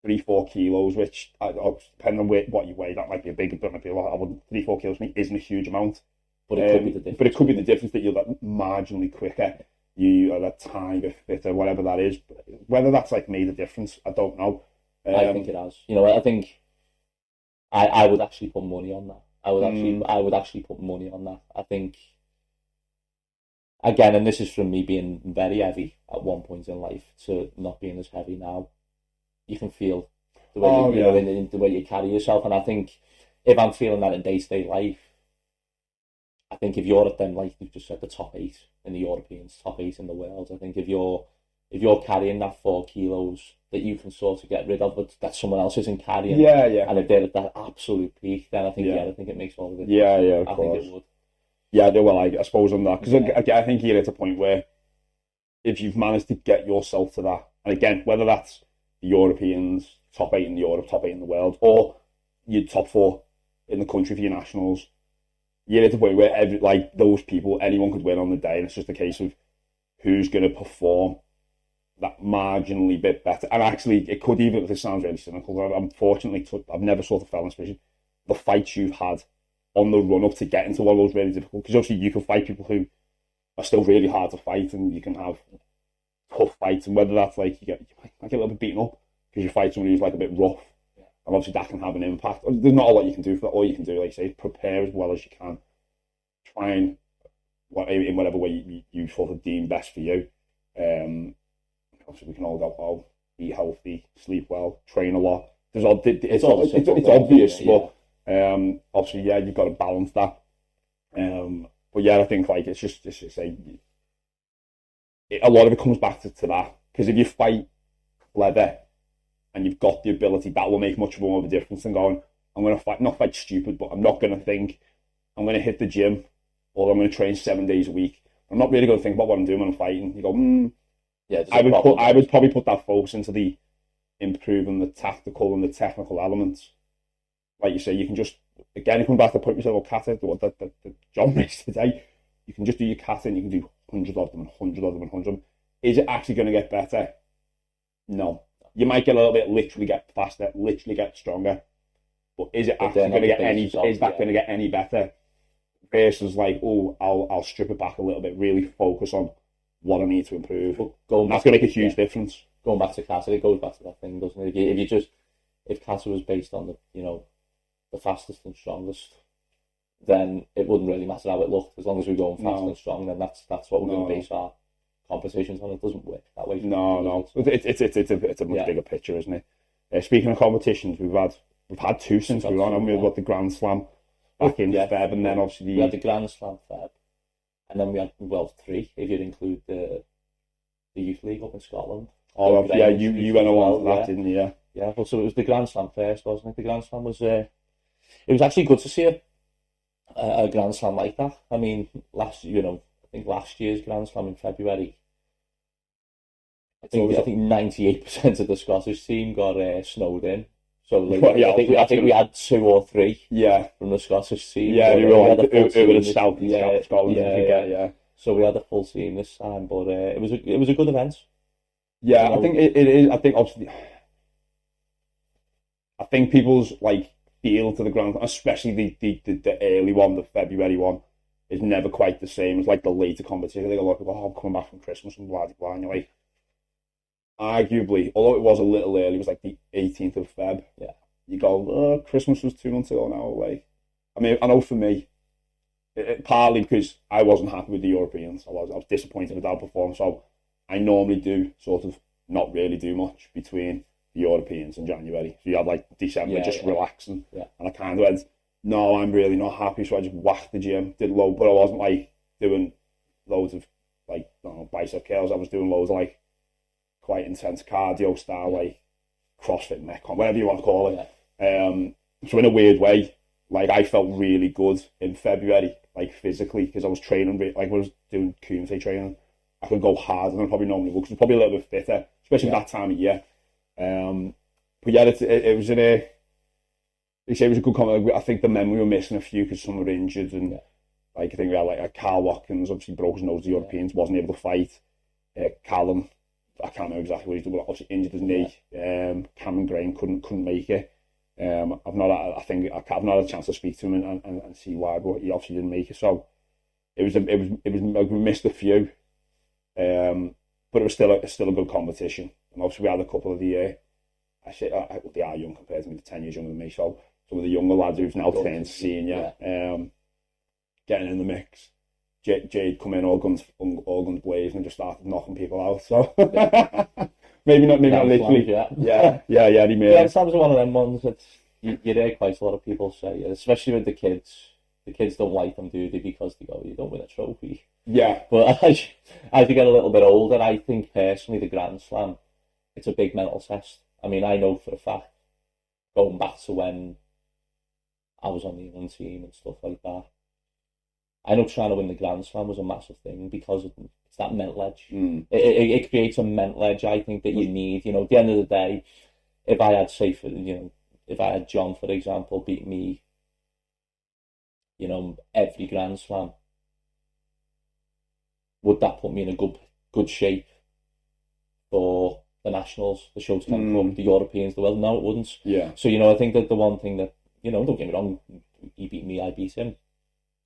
3-4 kilos, which depending on what you weigh, that might be a big, that might be a lot. 3-4 kilos for me isn't a huge amount, but it could be the difference. But it could be the difference that you're like marginally quicker, you are a tiny bit fitter, whatever that is. Whether that's like made a difference, I don't know. I think it has. You know, I think I would actually put money on that. I would actually put money on that. I think, again, and this is from me being very heavy at one point in life to not being as heavy now. You can feel the way in the way you carry yourself, and I think if I'm feeling that in day-to-day life, I think if you're at them, like you've just said, the top 8 in the Europeans, top 8 in the world, I think if you're carrying that 4 kilos that you can sort of get rid of, but that someone else isn't carrying, and if they're at that absolute peak, then I think I think it makes all the difference. Yeah, I think it would. Yeah, well, I suppose on that, because I think you're at a point where if you've managed to get yourself to that, and again, whether that's the Europeans, top 8 in Europe, top 8 in the world, or your top 4 in the country for your nationals, you're at the point where those people, anyone could win on the day, and it's just a case of who's going to perform that marginally bit better. And actually, it could even, this sounds really cynical, unfortunately, I've never sort of felt in this position, the fights you've had on the run up to get into one of those really difficult, because obviously you can fight people who are still really hard to fight, and you can have tough fights, and whether that's like you might get a little bit beaten up because you fight someone who's like a bit rough, and obviously that can have an impact. There's not a lot you can do for that. All you can do, like say, prepare as well as you can, try and in whatever way you sort of deem best for you. Obviously we can all go, eat healthy, sleep well, train a lot. It's obvious, but obviously you've got to balance that. But yeah, I think like it's just a lot of it comes back to that, because if you fight clever and you've got the ability, that will make much more of a difference than going, I'm going to not fight stupid, but I'm not going to think I'm going to hit the gym or I'm going to train 7 days a week. I'm not really going to think about what I'm doing when I'm fighting. You go, I would probably put that focus into the improving the tactical and the technical elements. Like you say, you can just, again, come back to the point you said about kata, the John Bruce today, you can just do your kata and you can do hundreds of them and hundreds of them and hundreds of them. Is it actually going to get better? No. You might get a little bit, literally get faster, literally get stronger. But is it actually going to get any, is that going to get any better? Versus like, I'll strip it back a little bit, really focus on what I need to improve. That's going to make a huge difference. Going back to kata, it goes back to that thing, doesn't it? If kata was based on the fastest and strongest, then it wouldn't really matter how it looked. As long as we're going fast and strong, then that's what we're going to base competitions on. It doesn't work that way. No. It's a much bigger picture, isn't it? Speaking of competitions, we've had two since we were on. We had the Grand Slam back in Feb, and then obviously we had the Grand Slam Feb, and then we had three if you include the youth league up in Scotland. Oh yeah, you went along to that, didn't you? Yeah. Well, so it was the Grand Slam first, wasn't it? The Grand Slam was it was actually good to see a Grand Slam like that. I mean, I think last year's Grand Slam in February, I think 98% of the Scottish team got snowed in. So I think we had 2 or 3 from the Scottish team. Yeah, you were like over the south and Scotland. So we had a full team this time, but it was a good event. Yeah, I think it is. I think obviously, people's like feel to the Grand, especially the early one, the February one, is never quite the same as like the later competition. They go like, "Oh, I'm coming back from Christmas and blah blah," and you're like, arguably, although it was a little early, it was like the 18th of Feb. Yeah, you go, "Oh, Christmas was 2 months ago now." Like, I mean, I know for me, partly because I wasn't happy with the Europeans. I was disappointed with our performance. So I normally do sort of not really do much between the Europeans and January. So you had like December relaxing. Yeah. And I kind of went, no, I'm really not happy. So I just whacked the gym, did loads, but I wasn't like doing loads of like, bicep curls. I was doing loads of like quite intense cardio style, like CrossFit, Metcon, whatever you want to call it. Yeah. So in a weird way, like I felt really good in February, like physically, because I was training, like I was doing kumite training. I could go harder than I probably normally would, because I was probably a little bit fitter, especially that time of year. But yeah, it was they say it was a good comment. I think the men we were missing a few because some were injured, and like I think we had like Carl Watkins obviously broke his nose. The Europeans wasn't able to fight. Callum, I can't remember exactly what he's doing, but obviously injured his knee. Cameron Graham couldn't make it. I've not had a chance to speak to him and see why, but he obviously didn't make it. So it was like we missed a few, but it was still a good competition. And obviously we had a couple of the they are young compared to me, 10 years younger than me. So some of the younger lads who've now turned senior, getting in the mix. Jade come in all guns blazing and just started knocking people out. So maybe not literally. Yeah. He made. Yeah, Sam's one of them ones that you hear quite a lot of people say, especially with the kids. The kids don't like them, do they? Because they go, you don't win a trophy. Yeah. But as you get a little bit older, I think personally the Grand Slam, it's a big mental test. I mean, I know for a fact, going back to when I was on the England team and stuff like that, I know trying to win the Grand Slam was a massive thing because it's that mental edge. It creates a mental edge, I think, that you need. At the end of the day, if I had John, for example, beat me, every Grand Slam, would that put me in a good shape for the Nationals, the Showtime Cup, the Europeans, the world? No, it wouldn't. Yeah. So, I think that the one thing that, don't get me wrong, he beat me, I beat him.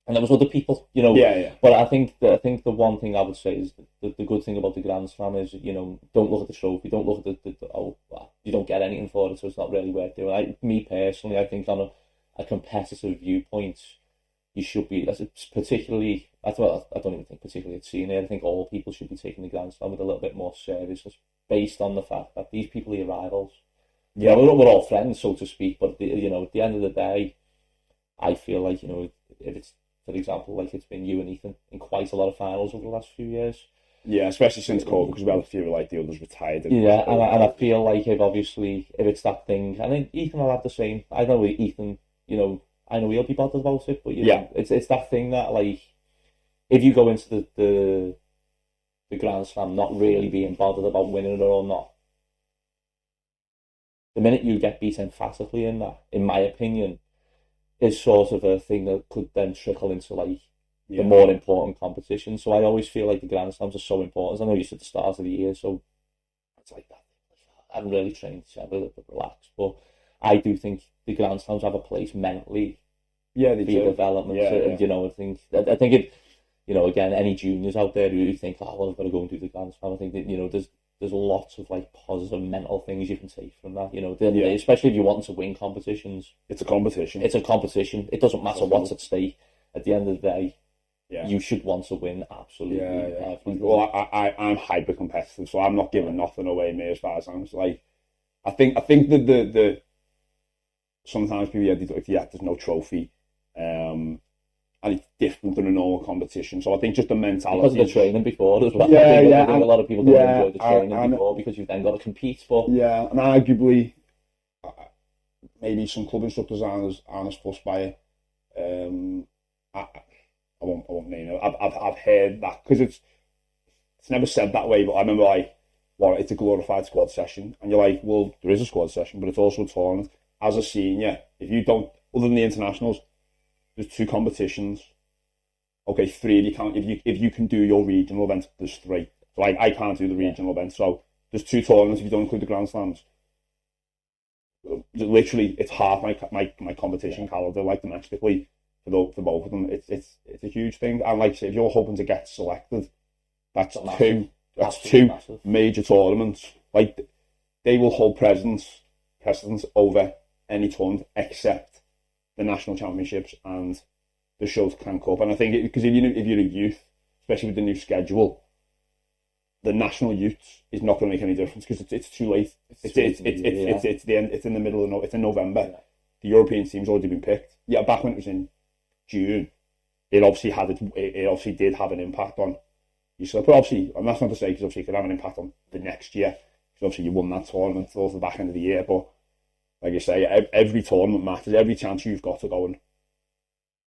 And there was other people, Yeah. But I think the one thing I would say is the good thing about the Grand Slam is, don't look at the trophy, don't look at you don't get anything for it, so it's not really worth doing. Me personally, I think on a competitive viewpoint, you should be, particularly, I don't even think particularly at senior, I think all people should be taking the Grand Slam with a little bit more seriousness, based on the fact that these people are your rivals. Yeah, we're all friends, so to speak, but at the end of the day, I feel like, if it's, for example, like it's been you and Ethan in quite a lot of finals over the last few years. Yeah, especially since COVID, because we had a few like the others retired. And I feel like if it's that thing, and then Ethan will have the same. I know Ethan, I know he'll be bothered about it, but it's that thing that like, if you go into the Grand Slam not really being bothered about winning it or not, the minute you get beat emphatically in that, in my opinion, is sort of a thing that could then trickle into like the more important competitions. So I always feel like the Grand Slams are so important. I know you said the start of the year, so it's like that. I haven't really trained to have a little bit relaxed, but I do think the Grand Slams have a place mentally. Yeah, they for do. Your development. I think it. Again, any juniors out there who think, oh, well, I've got to go and do the Grand Slam. I think that there's lots of like positive mental things you can take from that. Especially if you want to win competitions. It's a competition. It doesn't matter what's at stake. At the end of the day, you should want to win absolutely everything. Well, I'm hyper competitive, so I'm not giving nothing away, me, as far as I'm like. I think that the sometimes people there's no trophy, and it's different than a normal competition. So I think just the mentality because of the training before as well. I think a lot of people don't enjoy the training before because you've then got to compete. But and arguably, maybe some club instructors aren't as fussed by it. I won't name it. I've heard that because it's never said that way. But I remember it's a glorified squad session, and you're like, well, there is a squad session, but it's also a tournament. As a senior, if you don't, other than the internationals, there's 2 competitions. Okay, 3 if you can't. If you can do your regional event, there's 3. So I can't do the regional event. So there's 2 tournaments if you don't include the Grand Slams. Literally, it's half my competition calendar, like domestically. For both of them, it's a huge thing. And like I say, if you're hoping to get selected, that's two major tournaments. Like they will hold precedence over any tournament except the national championships and the Shotokan Cup. And I think because if you're a youth, especially with the new schedule, the national youth is not going to make any difference because it's too late. It's the end. It's in the middle of it's in November. Yeah. The European team's already been picked. Yeah, back when it was in June, it obviously did have an impact on you. So, but obviously, and that's not to say because obviously it could have an impact on the next year. Because obviously you won that tournament towards the back end of the year. But like you say, every tournament matters. Every chance you've got to go and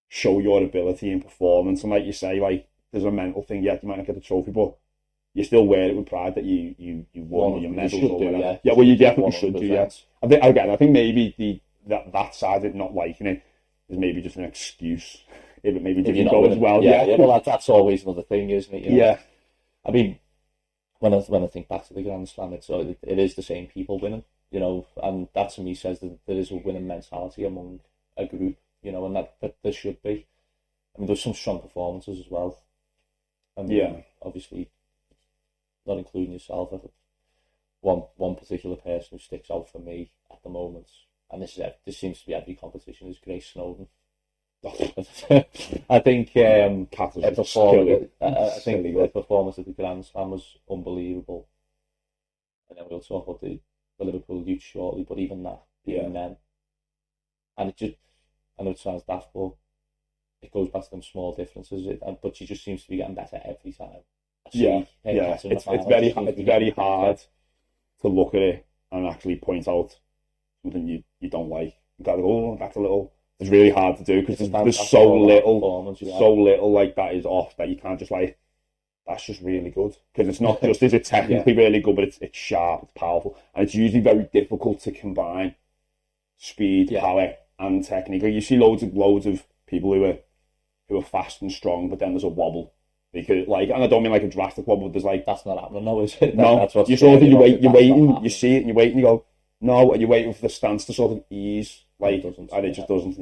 show your ability and performance. And like you say, like there's a mental thing. Yeah, you might not get the trophy, but you still wear it with pride that you won your medals or whatever. Yeah, well, you definitely should do. Yeah, I think maybe that side of it not liking it is maybe just an excuse if it maybe didn't go as well. Yeah. Well, that's always another thing, isn't it? You know? Yeah. I mean, when I think back to the Grand Slam, it is the same people winning, you know, and that to me says that there is a winning mentality among a group, you know, and that there should be. I mean, there's some strong performances as well. I mean, obviously, not including yourself. I think one particular person who sticks out for me at the moment, and this seems to be every competition, is Grace Snowden. I think her performance at the Grand Slam was unbelievable. And then we'll talk about the Liverpool youth shortly, but even then, and it just, I know it sounds daft, but it goes back to them small differences. But she just seems to be getting better every time. It's very hard to look at it and actually point out something you don't like. You gotta go, that's a little. It's really hard to do because there's so little like that is off that you can't just like. That's just really good because it's not just is it technically really good, but it's sharp, it's powerful, and it's usually very difficult to combine speed, power, and technique. You see loads of people who are fast and strong, but then there's a wobble. Because and I don't mean like a drastic wobble. There's like that's not happening, no, is it? No, that's what's you're waiting, you see it, and you wait, and you go, no, and you're waiting for the stance to sort of ease, and it just doesn't.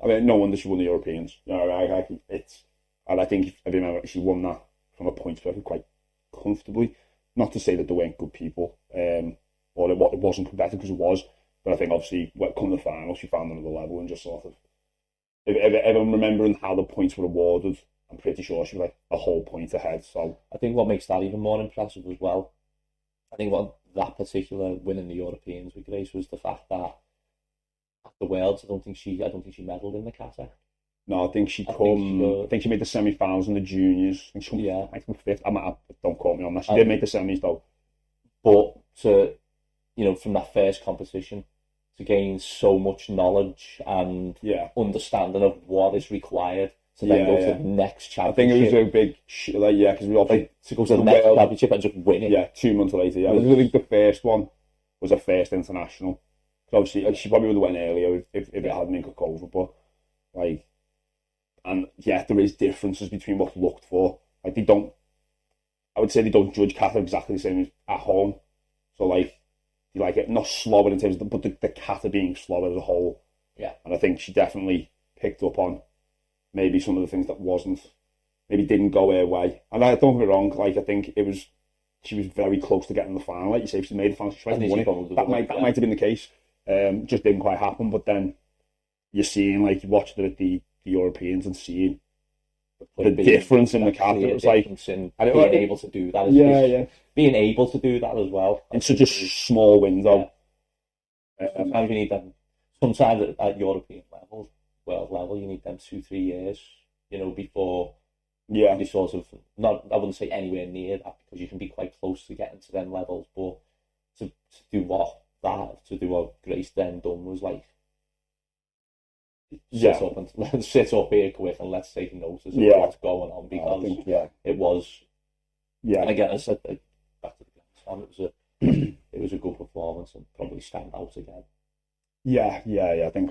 I mean, no wonder she won the Europeans. And I think if I remember, she won that from a point perspective quite comfortably. Not to say that there weren't good people, or it wasn't competitive because it was, but I think obviously when come to the final, she found another level and just sort of. If I'm remembering how the points were awarded. I'm pretty sure she was like a whole point ahead. So I think what makes that even more impressive as well, I think what that particular win in the Europeans with Grace was the fact that at the Worlds, I don't think she medalled in the kata. No, I think she made the semi-finals in the juniors. I think she came fifth. Don't quote me on that. She did make the semis though. But from that first competition, to gain so much knowledge and understanding of what is required. To then go to the next championship. I think it was a big, because we obviously to go to the next championship and just win it. Yeah, 2 months later. Yeah, I think the first one was her first international. So obviously, she probably would have went earlier if it hadn't been took over. But there is differences between what's looked for. I would say they don't judge kata exactly the same as at home. So you like it not slower in terms of but the kata being slower as a whole. Yeah, and I think she definitely picked up on. Maybe some of the things that didn't go her way. And I don't get me wrong, I think she was very close to getting the final. Like you say, if she made the final, she might have won it. That might have been the case. Just didn't quite happen. But then you're seeing, you watched it at the Europeans and seeing the difference in the kata. It was like being able to do that. Being able to do that as well in such a small window. Sometimes you need them. Sometimes at European level, world level, you need them 2-3 years, before you sort of, not, I wouldn't say anywhere near that, because you can be quite close to getting to them levels, but to do what Grace then done was like, sit up here quick and let's take notice of what's going on, because it was, and again, I said, back to the Grandslam, it was a good performance and probably stand out again. I think,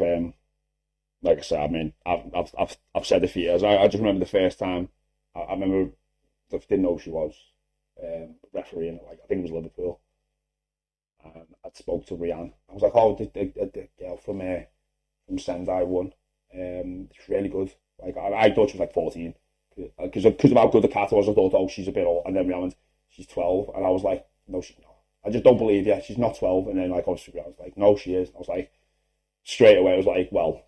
like I said, I mean, I've said it for years. I just remember the first time. I remember, I didn't know who she was, refereeing. Like, I think it was Liverpool. I spoke to Rianne. I was like, "Oh, the girl from Sendai won. She's really good." Like, I thought she was like 14, because of how good the kata was. I thought, "Oh, she's a bit old." And then Rianne went, "She's 12," and I was like, "No, she's not. I just don't believe you. She's not 12." And then, like, obviously, I was like, "No, she is." And I was like, straight away, I was like, well,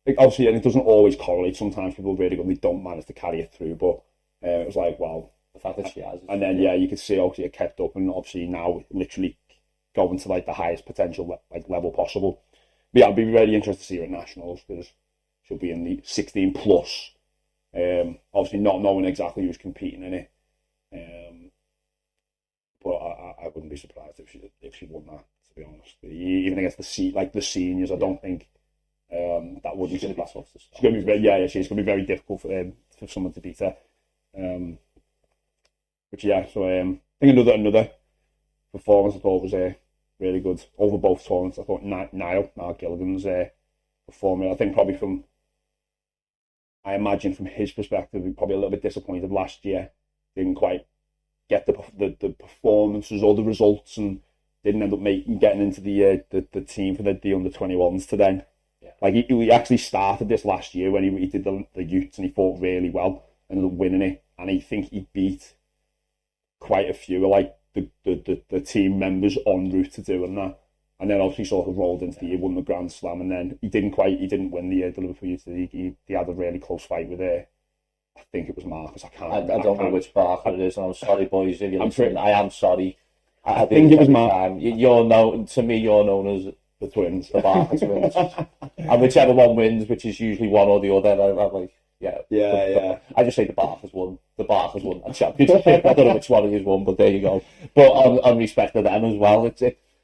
like, obviously, and it doesn't always correlate. Sometimes people are really good, they don't manage to carry it through. But it was like, well, the fact that she has, and then you could see obviously it kept up, and obviously now literally going to like the highest potential level possible. But yeah, I'd be really interested to see her at nationals, because she'll be in the 16 plus. Obviously, not knowing exactly who's competing in it. But I wouldn't be surprised if she won that, to be honest. Even against the seniors, I don't think that wouldn't. She's going to be she's going to be very difficult for someone to beat her. But yeah, so I think another performance I thought was really good over both tournaments. I thought Niall Gilligan's performance. I think probably I imagine from his perspective, he probably a little bit disappointed last year. Didn't quite get the performances or the results, and didn't end up getting into the team for the under-21s to then. Yeah. Like he actually started this last year when he did the youths, and he fought really well, ended up winning it, and I think he beat quite a few like the team members en route to doing that, and then obviously sort of rolled into the year, won the Grand Slam, and then he didn't win the Liverpool Youth League. He had a really close fight with I think it was Marcus. I don't know which Barker it is, and I'm sorry, boys, if you're listening. I am sorry. I think it was Marcus. You're known as the twins, the Barker twins, and whichever one wins, which is usually one or the other, I'm like, I just say the Barkers won. The Barkers won that championship. I don't know which one of you won, but there you go. But on respect to them as well,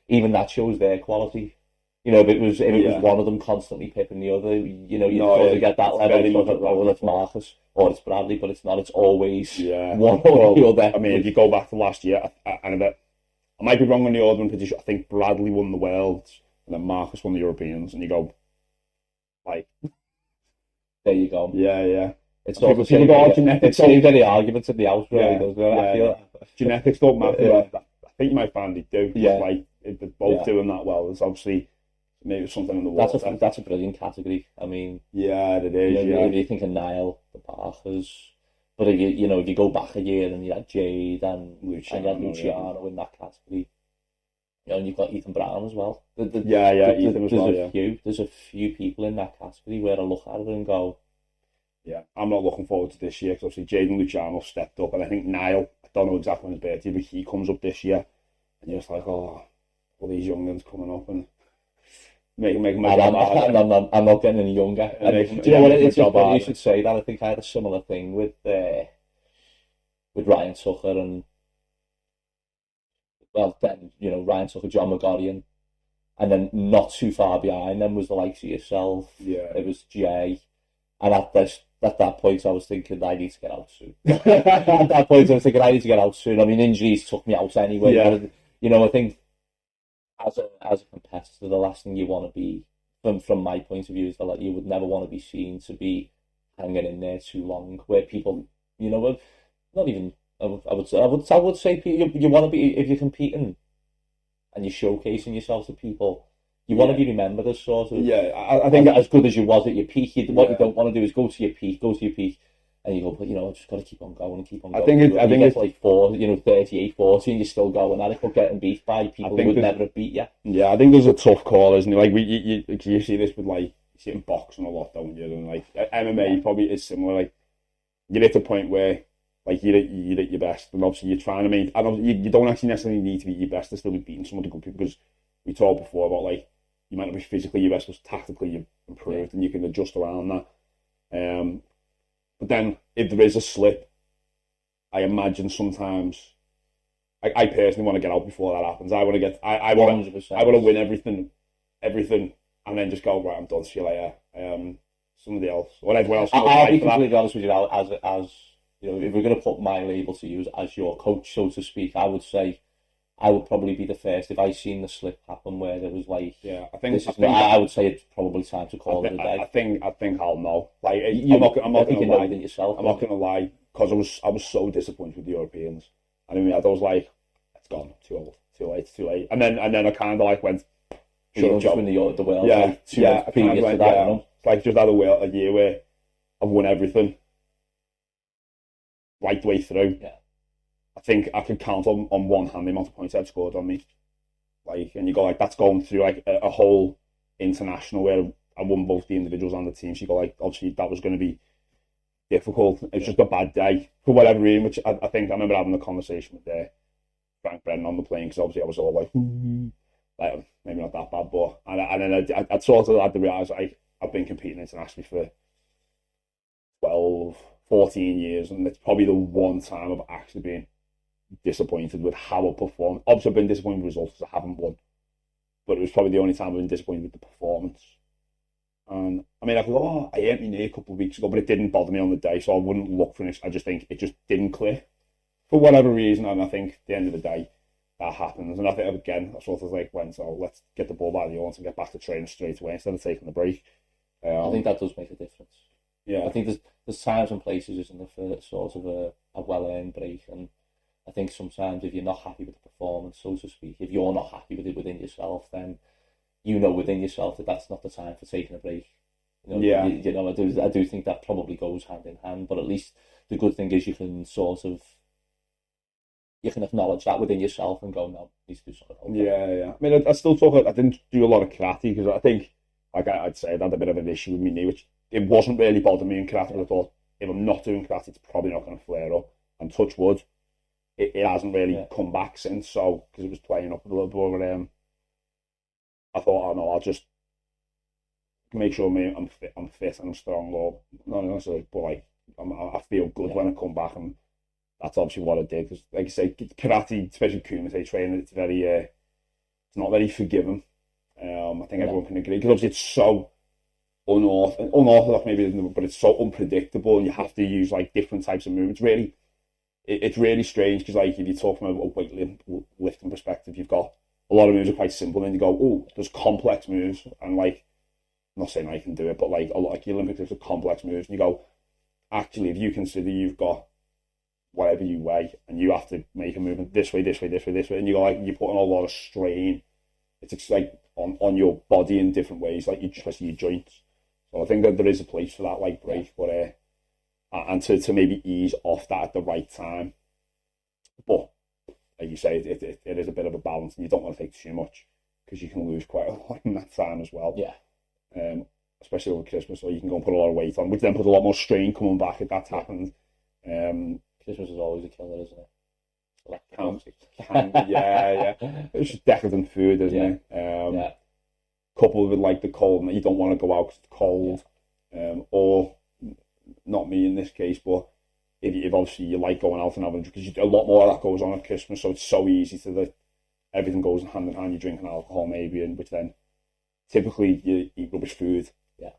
even that shows their quality. If it was one of them constantly pipping the other, you'd sort of get that level. It's Marcus or it's Bradley, but it's not. It's always one or the other. I mean, if you go back to last year, I might be wrong on the order position. I think Bradley won the Worlds and then Marcus won the Europeans, and you go, like, there you go. Yeah. It's all the same. It saves any arguments in the house, really, doesn't it? I feel genetics don't matter. I think you might find they do. Yeah. Like, if they're both doing that well, there's obviously maybe something in the water. That's a brilliant category. I mean, it is. If you think of Niall, the Barkers, but if you go back a year and you had Jade and Luciano in that category, and you've got Ethan Brown as well. Ethan as well. There's a few people in that category where I look at it and go, yeah, I'm not looking forward to this year, because obviously Jade and Luciano stepped up, and I think Niall, I don't know exactly when his birthday, but he comes up this year, and you're just like, oh, all these young ones coming up and make my job harder. I'm not getting any younger. Do you know what? It's funny you should say that. I think I had a similar thing with Ryan Tucker and, well, then Ryan Tucker, John McGorrian, and then not too far behind them was the likes of yourself. Yeah, it was Jay, and at that point I was thinking I need to get out soon. At that point I was thinking I need to get out soon. I mean, injuries took me out anyway. But, I think as a competitor, the last thing you want to be, from my point of view, is that you would never want to be seen to be hanging in there too long, where people, not even. I would say you want to be, if you're competing and you're showcasing yourself to people, you want to be remembered as sort of I think as good as you was at your peak. What you don't want to do is go to your peak, and you go, but I just got to keep on going and keep on going. I think it's like 38, 40, and you're still going at it, but getting beat by people who would never have beat you. Yeah, I think there's a tough call, isn't it? Like you see this with, like, you see it in boxing a lot, don't you? And like MMA probably is similar. Like, you're at the point where like you're at your best, and obviously you're trying to make, and obviously you don't actually necessarily need to be your best to still be beating some of the good people, because we talked before about like you might not be physically your best, but tactically you've improved and you can adjust around that. But then if there is a slip, I imagine sometimes I personally want to get out before that happens. I want to get I want to win everything, and then just go, right, I'm done. See you later. Somebody else or everyone else. I'll be completely honest with you. As you know, if we're going to put my label to you as your coach, so to speak, I would say I would probably be the first if I seen the slip happen where there was like, I would say it's probably time to call it a day. I think I'll know. Like I'm not going to lie. Yourself, I'm not going to lie, because I was so disappointed with the Europeans. I mean, I was like, it's gone, too old, too late. And then I kind of like went, shut up, Joe. The world, yeah, like 2 months previous to that, you know? Like just had a year where I've won everything right the way through. Yeah. I think I could count on one hand the amount of points I've scored on me. Like, and you go like, that's going through like a whole international where I won both the individuals and the team. So you go like, obviously that was going to be difficult. It's just a bad day for whatever reason, which I think I remember having a conversation with Frank Brennan on the plane, because obviously I was all like, like maybe not that bad, but and then I sort of had to realise I've been competing internationally for 12, 14 years, and it's probably the one time I've actually been disappointed with how I performed. Obviously I've been disappointed with results because I haven't won, but it was probably the only time I've been disappointed with the performance. And I mean, I could go, oh, I hurt my knee a couple of weeks ago, but it didn't bother me on the day, so I wouldn't look for it. I just think it just didn't click for whatever reason, and I think at the end of the day that happens. And I think again, I sort of like went, so let's get the ball by the horns and get back to training straight away instead of taking the break. I think that does make a difference. Yeah, I think there's times and places, isn't there, for sort of a well-earned break, and I think sometimes if you're not happy with the performance, so to speak, if you're not happy with it within yourself, then you know within yourself that that's not the time for taking a break. You know, yeah. You know, I do think that probably goes hand in hand, but at least the good thing is you can acknowledge that within yourself and go, no, need to do something about that. Yeah. I mean, I still talk. I didn't do a lot of karate because I think, like I'd say, I had a bit of an issue with my knee, which it wasn't really bothering me in karate. But I thought if I'm not doing karate, it's probably not going to flare up. And touch wood, it hasn't really come back since. So because it was playing up a little bit, but I thought, oh no, I'll just make sure I'm fit and I'm strong. Or not necessarily, but like I feel good when I come back, and that's obviously what I did. Because, like you say, karate, especially kumite training, it's very, it's not very forgiving. I think everyone can agree, because obviously it's so unorthodox, maybe, but it's so unpredictable, and you have to use like different types of movements. Really, it's really strange, because like if you talk from a weightlifting perspective, you've got a lot of moves are quite simple, and you go, oh, there's complex moves, and like, I'm not saying I can do it, but like a lot, like the Olympics, there's complex moves, and you go, actually, if you consider you've got whatever you weigh, and you have to make a movement this way, and you go like, you're putting a lot of strain. It's like on your body in different ways, like especially your joints. So I think that there is a place for that, like break, but and to maybe ease off that at the right time. But like you say, it is a bit of a balance, and you don't want to take too much, because you can lose quite a lot in that time as well. Yeah. Especially over Christmas, so you can go and put a lot of weight on, which then puts a lot more strain coming back if that's happened. Christmas is always a killer, isn't it? Yeah. It's just decadent food, isn't it? Coupled with like the cold, you don't want to go out because it's cold. Or not me in this case, but if obviously you like going out and having, because a lot more of that goes on at Christmas, so it's so easy to everything goes hand in hand. You're drinking alcohol maybe, and which then typically you eat rubbish food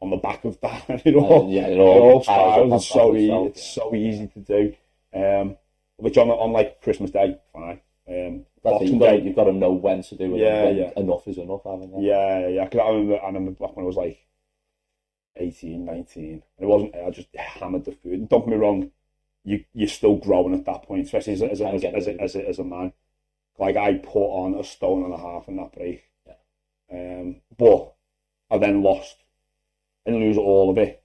on the back of that. It all spirals. It's so easy to do. Which on like Christmas Day, fine. Boxing Day, you've got to know when to do it. Yeah. Enough is enough, haven't you? Yeah. Cause I remember back when I was like 18, 19. And it wasn't. I just hammered the food. And don't get me wrong, you're still growing at that point, especially as a man. Like I put on 1.5 stone in that break. Yeah. But I then lost. I didn't lose all of it.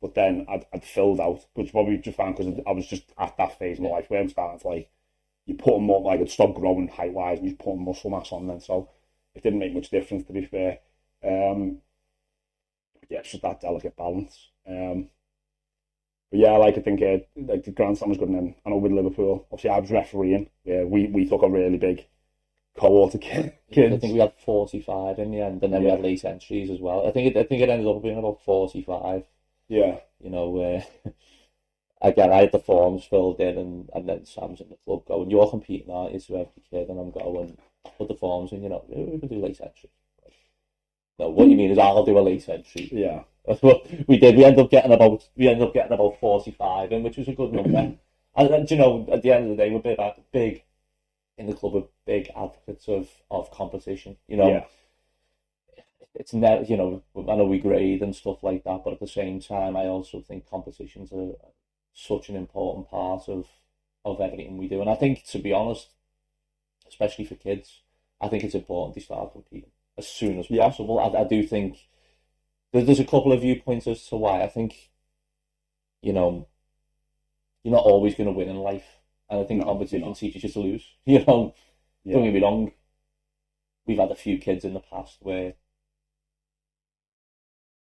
But then I'd filled out, which probably just found because I was just at that phase of my life where I'm starting to like, you put more, like I'd stop growing height wise and you put muscle mass on then, so it didn't make much difference, to be fair. It's just that delicate balance. But yeah, like I think like the Grand Slam was good, and then I know with Liverpool, obviously I was refereeing. Yeah, we took a really big cohort of kids. I think we had 45 in the end, and then we had late entries as well. I think it ended up being about 45. Yeah. You know, again, I had the forms filled in, and then Sam's in the club going, "You're competing, aren't you?" To every kid, and I'm going, I put the forms in, you know, we can do late entry. No, what you mean is I'll do a late entry. Yeah. That's what we did. We ended up getting about 45 in, which was a good number. And you know, at the end of the day, we're big in the club, we're big advocates of competition. You know, it's never, you know, I know we grade and stuff like that, but at the same time, I also think competitions are such an important part of everything we do. And I think, to be honest, especially for kids, I think it's important to start competing as soon as possible. I do think there's a couple of viewpoints as to why. I think, you know, you're not always going to win in life. And I think competition teaches you to lose. You know, don't get me wrong, we've had a few kids in the past where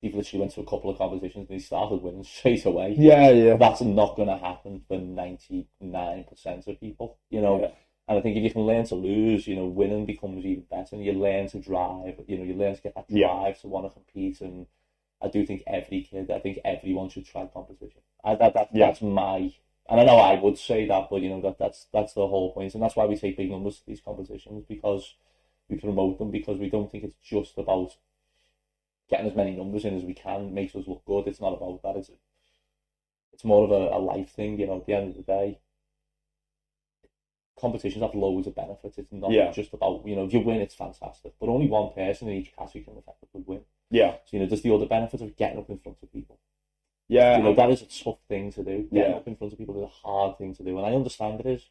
they've literally went to a couple of competitions and they started winning straight away. Yeah. That's not going to happen for 99% of people, you know. Yeah. And I think if you can learn to lose, you know, winning becomes even better, and you learn to drive, you know, you learn to get that drive to want to compete. And I do think everyone should try competition. That's my, and I know I would say that, but you know, that's the whole point. And that's why we take big numbers to these competitions, because we promote them, because we don't think it's just about getting as many numbers in as we can makes us look good. It's not about that. It's more of a life thing, you know. At the end of the day, competitions have loads of benefits. It's not just about, you know, if you win, it's fantastic, but only one person in each category can effectively win. Yeah. So, you know, there's the other benefits of getting up in front of people. Yeah. You know, that is a tough thing to do. Getting up in front of people is a hard thing to do, and I understand it is.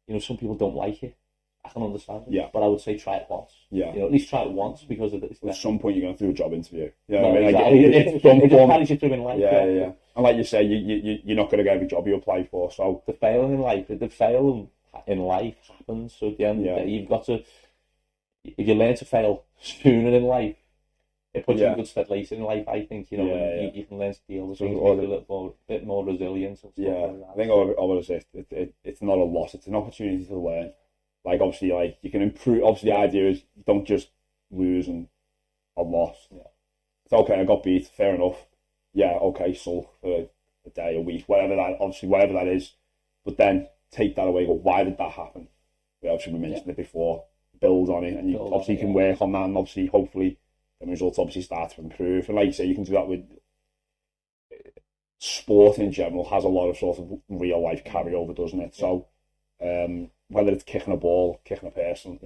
You know, some people don't like it. I can understand it. Yeah. But I would say try it once. Yeah. You know, at least try it once, because at some point you're going through a job interview. Yeah. No, I mean, exactly. It just carries you through in life. Yeah. And like you say, you're not going to get every job you apply for. So the failing in life happens. So at the end of the day, you've got to, if you learn to fail sooner in life, it puts you in good stead later in life. I think, you know, you can learn to deal with things, a bit more resilient and stuff like that. I think all of it's not a loss, it's an opportunity to learn. Like, obviously, like, you can improve. Obviously, the idea is don't just lose and a loss. Yeah. It's okay, I got beat, fair enough. Yeah, okay, sulk for a day, a week, whatever that is. But then take that away, go, why did that happen? We mentioned it before, build on it, and you obviously can work on that, and obviously, hopefully, the results obviously start to improve. And like you say, you can do that with sport in general, has a lot of sort of real life carryover, doesn't it? So, whether it's kicking a ball, kicking a person,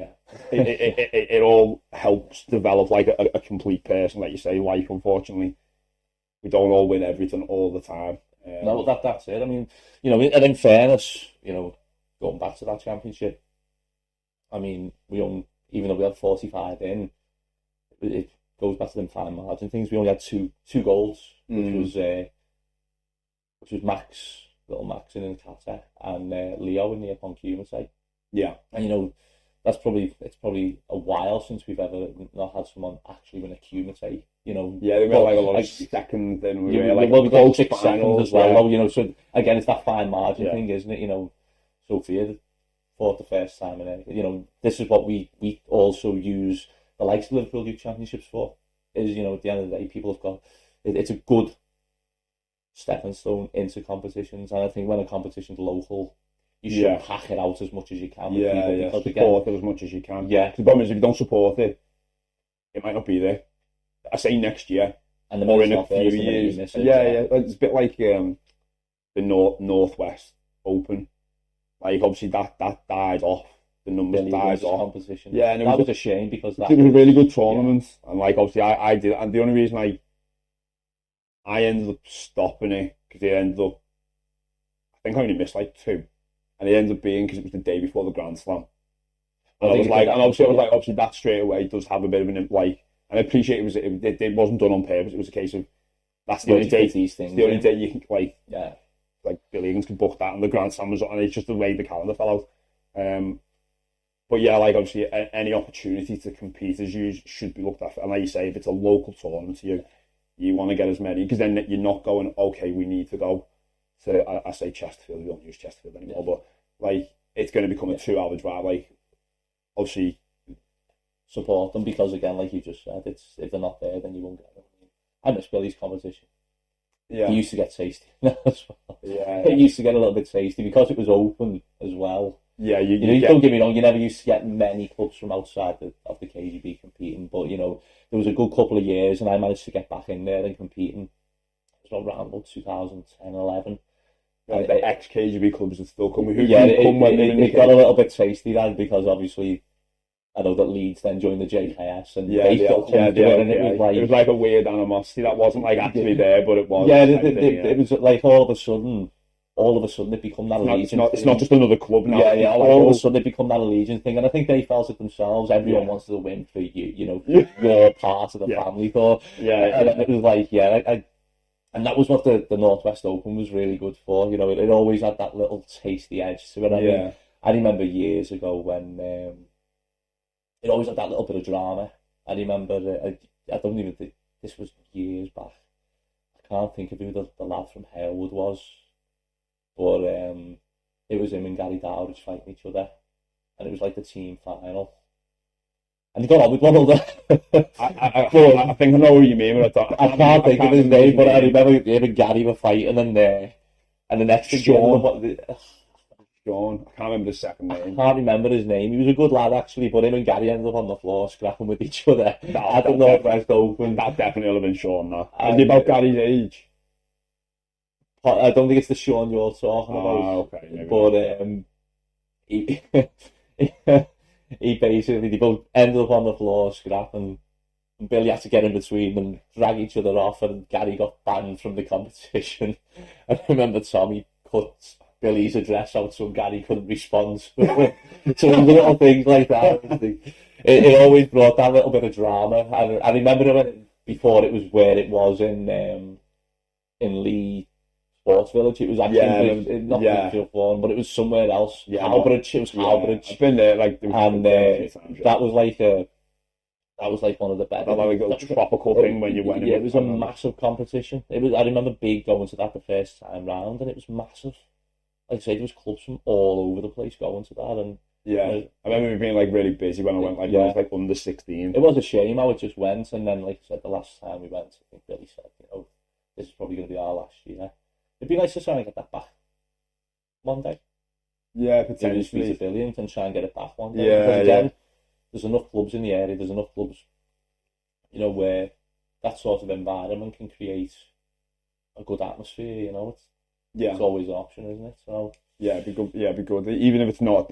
it all helps develop like a complete person. Like you say, life, unfortunately, we don't all win everything all the time. No, that's it. I mean, you know, and in fairness, you know, going back to that championship, I mean, even though we had 45 in, it goes back to them fine margin things. We only had two goals, which was Max, little Max in the kata, and Leo in the kumite. Yeah, and you know, it's probably a while since we've ever not had someone actually win a kumite. You know, yeah, they were like a lot of seconds, then we were like we got 6 seconds as well. You know, so again, it's that fine margin thing, isn't it? You know, Sophia fought the first time, and you know, this is what we also use the likes of Liverpool Youth Championships for. Is, you know, at the end of the day, people have got it's a good stepping stone into competitions, and I think when a competition's local, you should pack it out as much as you can. Support it as much as you can. Yeah, the problem is if you don't support it, it might not be there. I say next year, and or in a few years. It's a bit like the Northwest Open. Like, obviously that died off. The numbers died off. Competition. Yeah, and that was a shame, because it was a really good tournament, and like, obviously I did, and the only reason I ended up stopping it because it ended up, I think I only missed like 2, and it ended up being because it was the day before the Grand Slam. And obviously that straight away does have a bit of an, like, and I appreciate it wasn't done on purpose. It was a case of that's the only day these things. The only day you can like Billy Higgins can book that, and the Grand Slam was on. It's just the way the calendar fell out. But yeah, like, obviously any opportunity to compete as you should be looked at. And like you say, if it's a local tournament, you want to get as many, because then you're not going, okay, we need to go. to, I say Chesterfield, we don't use Chesterfield anymore, but like it's going to become a 2-hour drive. Like obviously support them, because again, like you just said, it's if they're not there, then you won't get them. I miss Billy's competition. Yeah, It used to get tasty as well. yeah, It used to get a little bit tasty because it was open as well. yeah. You know, don't get me wrong, you never used to get many clubs from outside of the KUGB competing, but you know, there was a good couple of years and I managed to get back in there and competing. It was around about 2010, 11. Yeah, the ex-KGB clubs that still come. It got a little bit tasty then, because obviously I know that Leeds then joined the JKS and they still come to it, and it was like a weird animosity that wasn't like actually there, but it was. Yeah, it was like all of a sudden it become that allegiance. It's not just another club now. Yeah, all of a sudden it become that allegiance thing, and I think they felt it themselves. Everyone wants to win for you know, your part of the family. Thought, and it was like, and that was what the Northwest Open was really good for. You know, it always had that little tasty edge to it. I mean, I remember years ago when it always had that little bit of drama. I remember, I don't even think, this was years back. I can't think of who the lad from Harewood was, but it was him and Gary Dowdridge fighting each other, and it was like the team final. And he got on with one another. I think I know what you mean, but I can't think of his name, but I remember him and Gary were fighting, and the next thing, Sean, I can't remember the second name. I can't remember his name. He was a good lad actually, but him and Gary ended up on the floor scrapping with each other. I don't know if Northwest Open. That definitely would have been Sean. That is he about Gary's age? I don't think it's the Sean you're talking about. Okay, but he basically, they both ended up on the floor scrapping, and Billy had to get in between them, drag each other off, and Gary got banned from the competition. I remember Tommy cut Billy's address out so Gary couldn't respond. So little things like that. It always brought that little bit of drama. I remember before it was where it was in Lee Sports Village. It was actually not Liverpool, but it was somewhere else. Halbridge. It was Halbridge. I've been there, that was like one of the better. Like a tropical thing when you went. Yeah, it was a massive competition. It was. I remember Big going to that the first time round, and it was massive. Like I say, there was clubs from all over the place going to that, and I remember being like really busy when I went. Like I was like under 16. It was a shame how it just went, and then like I said, the last time we went, I think Billy said, you know, this is probably going to be our last year. It'd be nice to try and get that back one day. Yeah, potentially. Maybe Billy and try and get it back one day. Because again, there's enough clubs in the area. There's enough clubs, you know, where that sort of environment can create a good atmosphere. You know, it's always an option, isn't it? So it'd be good. Yeah, it'd be good. Even if it's not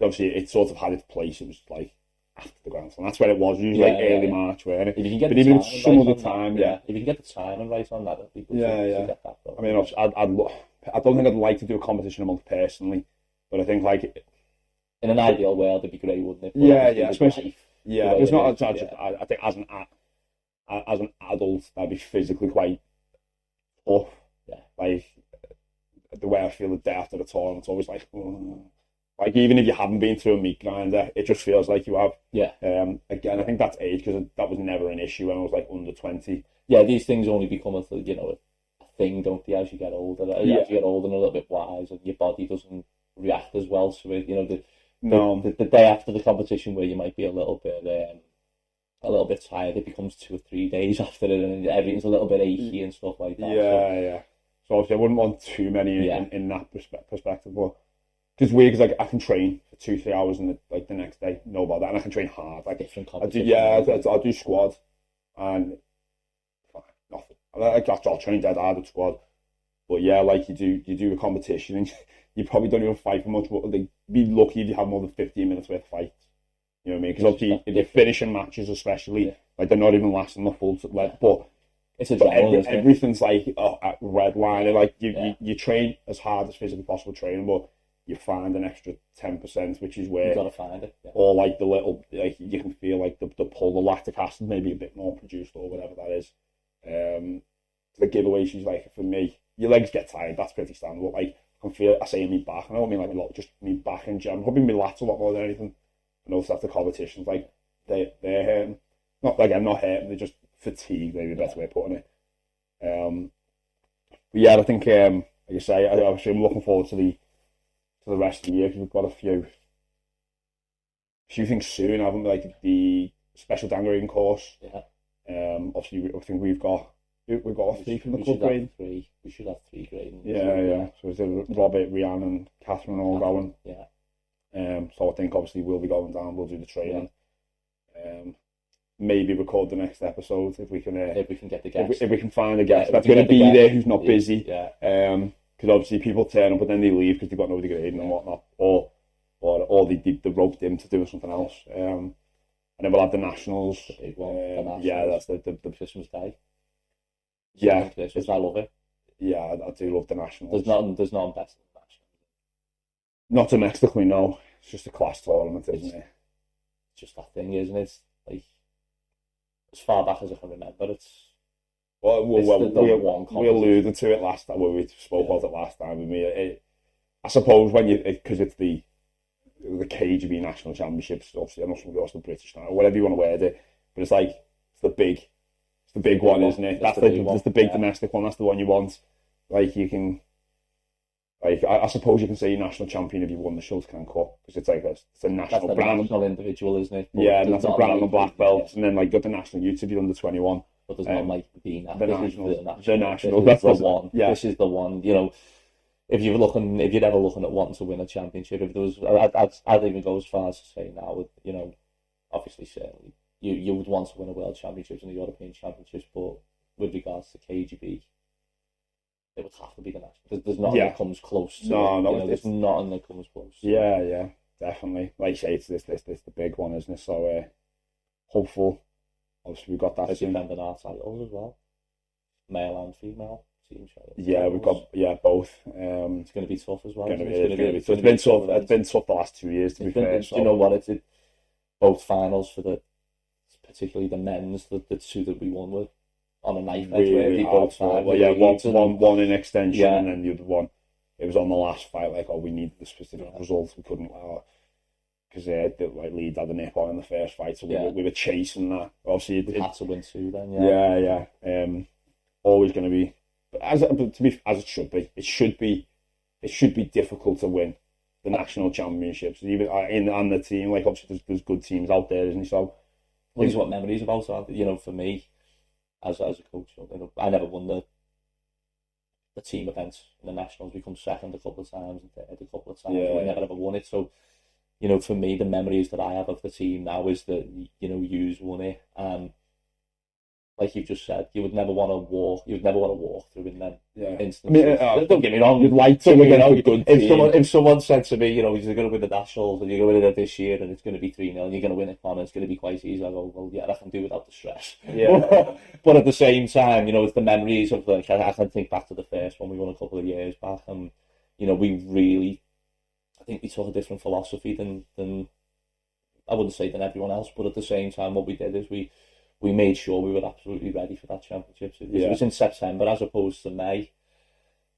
obviously it sort of had its place. It was like after the Grand Slam. That's where it was. Usually early March, where if you can get but even some other time, if you can get the timing right on that, it'd be good. To get that I mean, I don't think I'd like to do a competition a month personally, but I think like in an ideal world, it'd be great, wouldn't it? But especially it's not. I think as an adult, that'd be physically quite tough. Yeah, like the way I feel the day after the tournament, it's always like. Like even if you haven't been through a meat grinder, it just feels like you have. Yeah. Again, I think that's age because that was never an issue when I was like under 20. Yeah, these things only become a thing, don't they? As you get older, as you get older and a little bit wise, and your body doesn't react as well to it. You know, the day after the competition where you might be a little bit tired, it becomes 2 or 3 days after it, and everything's a little bit achy and stuff like that. So obviously, I wouldn't want too many in that perspective, but. It's weird because like I can train for 2-3 hours and like the next day, no bother, and I can train hard. Like different competition. I'll do squad, and nothing. I'll train dead hard at squad, but like you do a competition and you probably don't even fight for much. But like, be lucky if you have more than 15 minutes worth of fights. You know what I mean? Because obviously if you're finishing matches, especially like they're not even lasting the full length, but. It's adrenaline, everything's like at red line, and like you train as hard as physically possible training, but. You find an extra 10%, which is where you gotta find it, or like the little, like you can feel like the pull, the lactic acid maybe a bit more produced or whatever that is. The giveaways is like for me, your legs get tired. That's pretty standard. But like I can feel, I say in my back, and I don't mean like a lot, just my back in general. Probably my lats a lot more than anything. I notice after competitions, like they're hurting. Not hurting. They're just fatigued. Maybe a better way of putting it. But I think like I say, obviously I'm looking forward to the rest of the year because we've got a few things soon, haven't we? Like the special dangering course. Yeah. Obviously, I think we've got three from the club grade. We should have 3 grading. Yeah. So it's Robert, Rhiannon, and Catherine all going. Yeah. So I think obviously we'll be going down. We'll do the training. Maybe record the next episode if we can get the guest. If we can find a guest that's going to be there who's not busy. Yeah. Because obviously people turn up but then they leave because they've got nobody grading and whatnot, or they roped him to do something else. And then we'll have the nationals. The big one. The nationals. Yeah, that's the Christmas Day. Yeah, Christmas. I love it. Yeah, I do love the nationals. There's nothing better than the nationals. Not domestically, no. It's just a class tournament, isn't it? It's just that thing, isn't it? Like, as far back as I can remember, we alluded to it last time when we spoke about it last time with me. I suppose because it's the KUGB National Championships, obviously I know somebody else the British now, or whatever you want to wear it, but it's the big one, isn't it? That's the big domestic one. That's the one you want. Like you can, I suppose you can say you're national champion if you won the Schultzcan Cup because it's a national brand. National individual, isn't it? But yeah, and that's a brown and black belt, and then got the national youth if you're under 21. But there's not the national. This is the one. Yeah. This is the one. You know, if you're ever looking at wanting to win a championship, if there was, I'd even go as far as to say now, you know, obviously certainly you would want to win a world championships and the European championships, but with regards to KUGB, it would have to be the national. There's nothing that comes close to it. There's nothing that comes close. Yeah, definitely. Like you say, it's the big one, isn't it? So hopeful. Obviously, we've got that. Defending our titles as well, male and female team. Yeah, we've got both. It's going to be tough as well. It's been tough. It's been tough the last 2 years. To be fair, you know what? It's both finals for particularly the men's. The 2 that we won with on a knife edge. Really hard. One in extension, and then the other one. It was on the last fight. We needed the specific results. We couldn't. Because Leeds had a nip on in the first fight, so we were chasing that. Obviously, we had to win 2 then. Yeah. Always going to be, as it should be. It should be difficult to win the national championships, even and the team. Obviously, there's good teams out there, isn't there? So, this is what memories about. So, for me, as a coach, I never won the team events in the nationals. We come second a couple of times and third a couple of times. I never ever won it. So, for me, the memories that I have of the team now is that, you've won it. And like you've just said, you would never want to walk through in them instances. Don't get me wrong, you'd like to win a good team. If someone said to me, you're going to win the nationals and you're going to win it this year and it's going to be 3-0 and you're going to win it on and it's going to be quite easy, I go, well, yeah, I can do without the stress. Yeah. But at the same time, it's the memories of, I can think back to the first one we won a couple of years back, and, we really, I think we took a different philosophy than I wouldn't say than everyone else, but at the same time, what we did is we made sure we were absolutely ready for that championship. It was in September as opposed to May,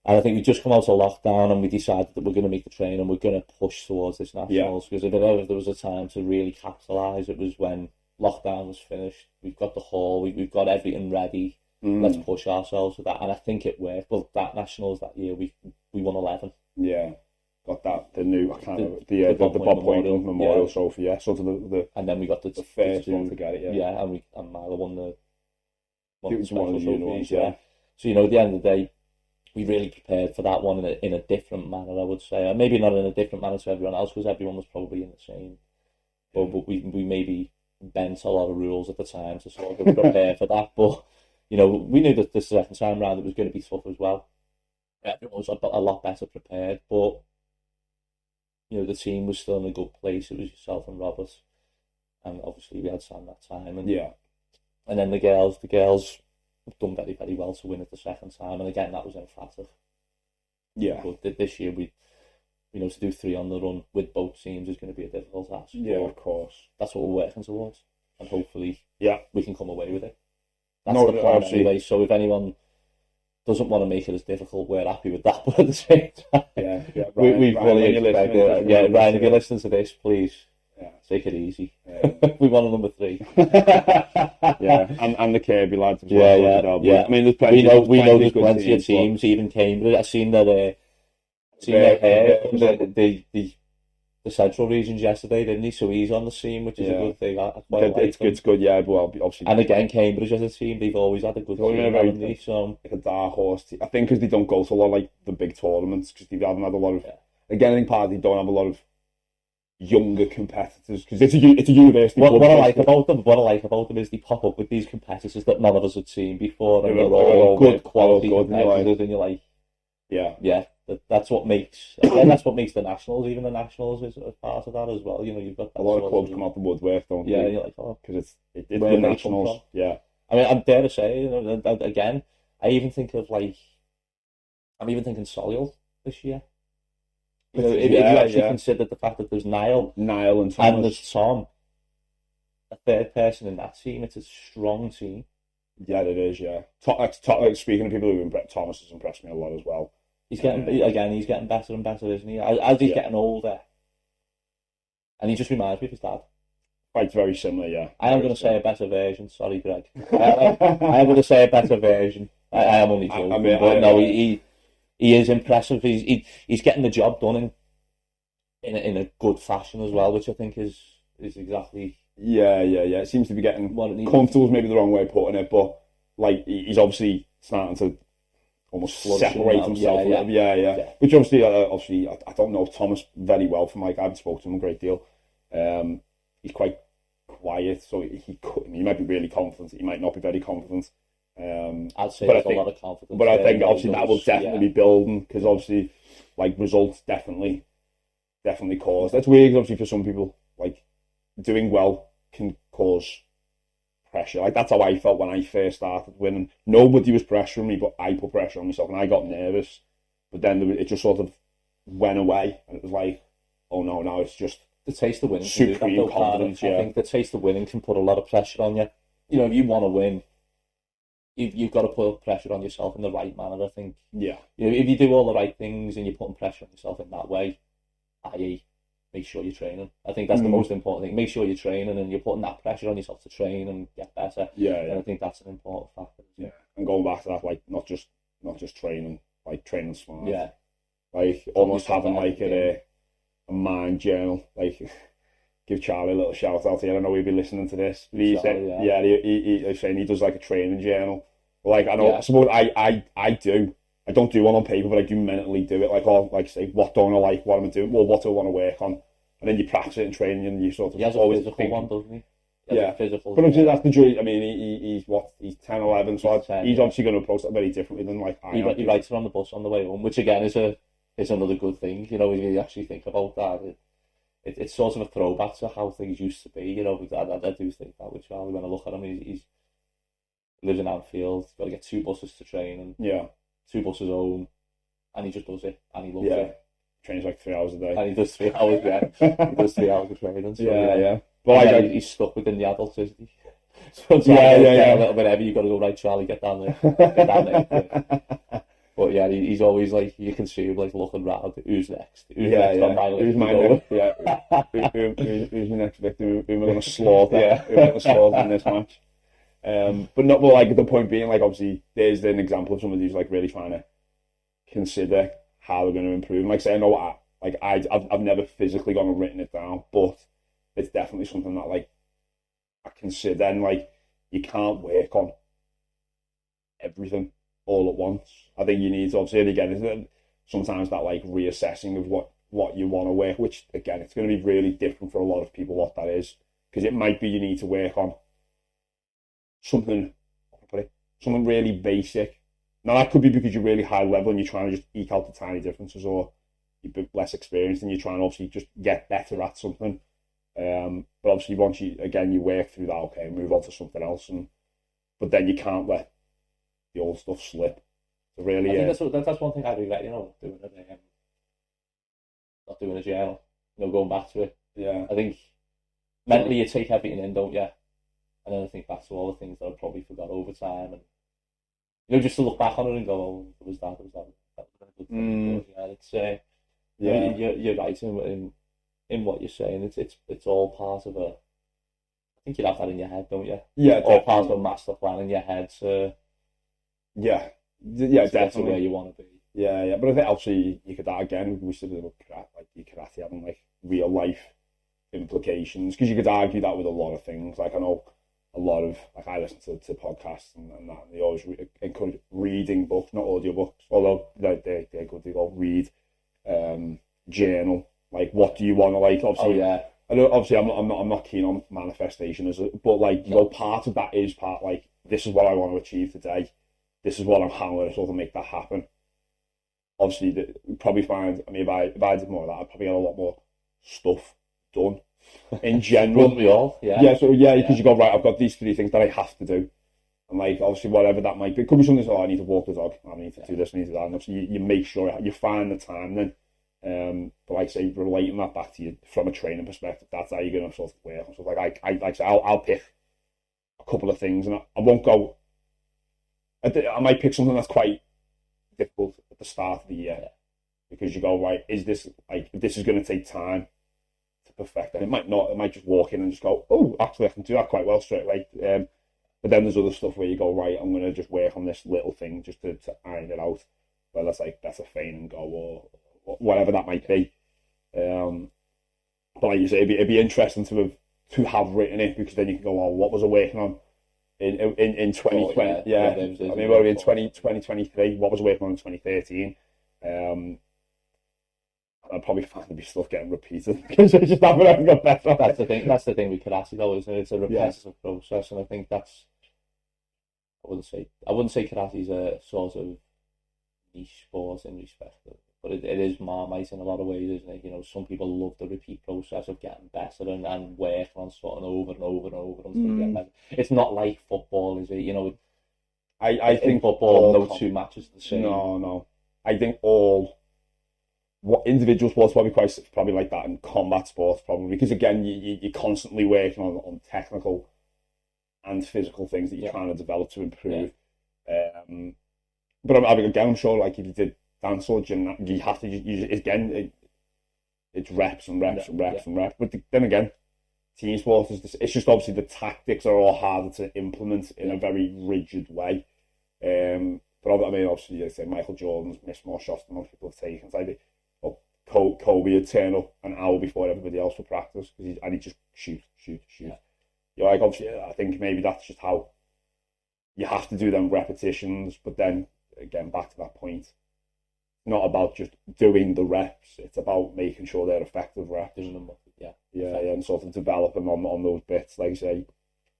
and I think we just come out of lockdown and we decided that we're going to make the train and we're going to push towards this nationals, because if ever there was a time to really capitalise, it was when lockdown was finished. We've got the hall, we've got everything ready. Let's push ourselves with that, and I think it worked. Well, that nationals that year we won 11. Yeah. Got that, the new the Bob Point Memorial Trophy, sort of the and then we got the first one to get it, and Mila won the special trophies, So at the end of the day, we really prepared for that one in a different manner, I would say, and maybe not in a different manner to everyone else, because everyone was probably in the same. But we maybe bent a lot of rules at the time to sort of prepare for that. But we knew that the second time round it was going to be tough as well. Everyone was a lot better prepared, but the team was still in a good place. It was yourself and Robert, and obviously we had Sam that time, and then the girls have done very, very well to win it the second time, and again that was emphatic. But this year we to do 3 on the run with both teams is going to be a difficult task. Yeah, of course. That's what we're working towards, and hopefully we can come away with it. That's the plan anyway. So if anyone doesn't want to make it as difficult, we're happy with that. But at the same time, Ryan, we fully expect it. Ryan, if you're listening to this, please Take it easy. We won a number 3. and the Kirby lads as well. Yeah. I mean, there's plenty. We know there's plenty teams, of teams, even Cambridge. I've seen that. The central regions yesterday, didn't he? So he's on the scene, which is a good thing. It's good, yeah. Well, obviously. And again, Cambridge as a team, they've always had a good team. So like a dark horse team. I think because they don't go to a lot of like the big tournaments, because they haven't had a lot of. Again, I think partly they don't have a lot of younger competitors, because it's a university. What I like about them is they pop up with these competitors that none of us had seen before, and they're all good quality competitors, and you're like, that's what makes the nationals. Even the nationals is a part of that as well. You know, you've got a lot of clubs come out the woodwork, don't they? Yeah, you're like, because it's the nationals. Yeah, I mean, I'm dare to say, you know, again, I'm even thinking Solihull this year. You know, if you actually consider the fact that there's Niall and Thomas, and there's Tom, a third person in that team, it's a strong team. Yeah, it is. Yeah. Speaking of people who Thomas has impressed me a lot as well. He's getting better and better, isn't he? As he's getting older, and he just reminds me of his dad. Quite very similar, yeah. I am going to say a better version. Sorry, Greg. I am going to say a better version. I am only joking, but no, he is impressive. He's getting the job done in a good fashion as well, which I think is exactly. Yeah. It seems to be getting comfortable. Is maybe the wrong way of putting it, but like he's obviously starting to almost separate himself. Yeah. Which obviously, I don't know Thomas very well from like I haven't spoken to him a great deal. He's quite quiet, so he might be really confident. He might not be very confident. I'd say there's a lot of confidence. But I think obviously that will definitely be building, because obviously like results definitely cause. That's weird, obviously, for some people. Like doing well can cause pressure. Like that's how I felt when I first started winning. Nobody was pressuring me, but I put pressure on myself and I got nervous. But then it just sort of went away, and it was like, oh no, now it's just the taste of winning. Supreme confidence. I think the taste of winning can put a lot of pressure on you. You know, if you want to win, you've got to put pressure on yourself in the right manner. I think. Yeah. You know, if you do all the right things and you're putting pressure on yourself in that way, i.e., make sure you're training. I think that's the most important thing. Make sure you're training and you're putting that pressure on yourself to train and get better. Yeah. And I think that's an important factor. Yeah. And going back to that, like not just training, like training smart. Yeah. Like almost having like a mind journal. Like give Charlie a little shout out here. I know he'll be listening to this. He's saying he does like a training journal. Like I know, I suppose I do. I don't do one on paper, but I do mentally do it. Like, I'll say, what don't I like? What am I doing? Well, what do I want to work on? And then you practice it in training, and you sort of always a physical one, doesn't he? Physical. But obviously that's the joy. I mean, he's 10, 11, so he's obviously going to approach that very differently than like I am. He writes it on the bus on the way home, which again is another good thing. You know, if you actually think about that, it's sort of a throwback to how things used to be. You know, I do think that with Charlie. When I look at him, he lives in Anfield. Got to get 2 buses to train, and 2 buses home, and he just does it, and he loves it. Trains like 3 hours a day, and he does 3 hours. He does 3 hours of training. So, But he's stuck within the adults, isn't he? So a little bit heavy. You got to go, right, Charlie, get down there. But yeah, he's always like, you can see him like looking round. Who's next? Who's next? Who's my next? Who's the next victim? Who am I going to slaughter? Who am I going to slaughter in this match? But like the point being, like obviously there's an example of somebody who's like really trying to consider how they're going to improve. And like I say, I know I've never physically gone and written it down, but it's definitely something that like I consider. And like you can't work on everything all at once. I think you need to obviously again sometimes that like reassessing of what you want to work, which again it's going to be really different for a lot of people what that is, because it might be you need to work on something really basic. Now that could be because you're really high level and you're trying to just eke out the tiny differences, or you're a bit less experienced and you're trying to obviously just get better at something. But obviously once you work through that, okay, move on to something else, but then you can't let the old stuff slip. So really, I think that's one thing I regret, not doing a journal, going back to it. Yeah. I think mentally you take everything in, don't you? And then I think back to all the things that I probably forgot over time, and just to look back on it and go, oh, it was that was a good thing. But, yeah, it's you're right in in what you're saying. It's all part of a. I think you have that in your head, don't you? Yeah, all part of a master plan in your head. So yeah, that's definitely where you want to be. Yeah. But I think obviously you could again. We said about karate, like your karate having like real life implications, because you could argue that with a lot of things. Like I know a lot of, like I listen to podcasts and that, and they always encourage reading books, not audiobooks, although they're good. They all read, journal. Like, what do you want to, like? Obviously, I know. Obviously, I'm not keen on manifestation, but like, you know, part of that is like, this is what I want to achieve today. This is what I'm handling to make that happen. Obviously, you probably find. I mean, if I did more of that, I'd probably get a lot more stuff done. In general, Wouldn't we all? Yeah. So because you go, right, I've got these 3 things that I have to do, and like obviously whatever that might be, it could be something like, I need to walk the dog, I need to do this, I need to do that, and obviously you make sure you find the time then. But like say, relating that back to you from a training perspective, that's how you're going to sort of work. So like I'll pick a couple of things, and I won't go. I might pick something that's quite difficult at the start of the year, because you go, right, is this is going to take time to perfect, and it might not. It might just walk in and just go, oh, actually I can do that quite well straight away. But then there's other stuff where you go, right, I'm going to just work on this little thing just to iron it out, whether that's a feign and go or whatever that might be. But like you say, it'd be interesting to have written it, because then you can go, oh, what was I working on in 2020? I mean, we're in 2023. What was I working on in 2013? I'd probably find there'd be stuff getting repeated because I just haven't got better. That's the thing. That's the thing with karate, though, isn't it? It's a repetitive process, and I think that's. I wouldn't say karate is a sort of niche sport in respect of, but it is Marmite in a lot of ways, isn't it? You know, some people love the repeat process of getting better and working on something over and over and over until you get better. It's not like football, is it? You know, I think football, no 2 matches are the same. No. I think what individual sports probably like that, and combat sports probably, because again you're constantly working on technical and physical things that you're trying to develop to improve. But I'm sure, like if you did dance or gym, you have to use it again. It's reps and reps and reps and reps. But then again, team sports it's just obviously the tactics are all harder to implement in a very rigid way. But I mean, obviously, you say Michael Jordan's missed more shots than most people have taken. So Kobe would turn up an hour before everybody else for practice, and he'd just shoot. Yeah. You're like, obviously, I think maybe that's just how you have to do them repetitions. But then again, back to that point, not about just doing the reps. It's about making sure they're effective reps. And sort of developing on those bits. Like you say,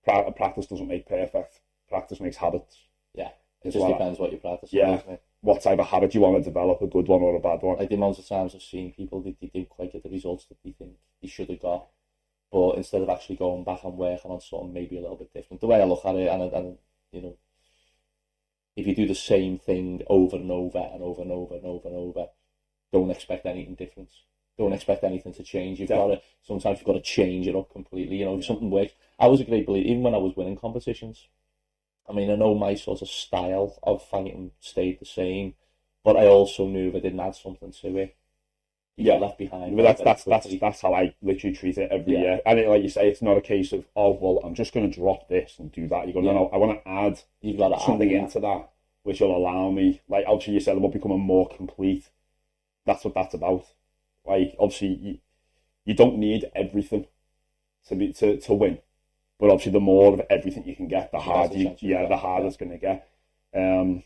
practice doesn't make perfect. Practice makes habits. Yeah, it just depends what you practice. Yeah. What type of habit you want to develop, a good one or a bad one. Like the amount of times I've seen people, they didn't quite get the results that they think they should have got, but instead of actually going back and working on something maybe a little bit different, the way I look at it, and you know, if you do the same thing over and over and over and over and over and over, don't expect anything different. Don't expect anything to change. Sometimes you've got to change it up completely. You know, if something works. I was a great believer, even when I was winning competitions. I mean, I know my sort of style of fighting stayed the same, but I also knew if I didn't add something to it, you get left behind. But that's how I literally treat it every year. And like you say, it's not a case of, oh, well, I'm just going to drop this and do that. You go, no, I want to add something into that, which will allow me, like, obviously you said about becoming more complete. That's what that's about. Like, obviously, you don't need everything to win. But obviously, the more of everything you can get, the harder it's going to get. I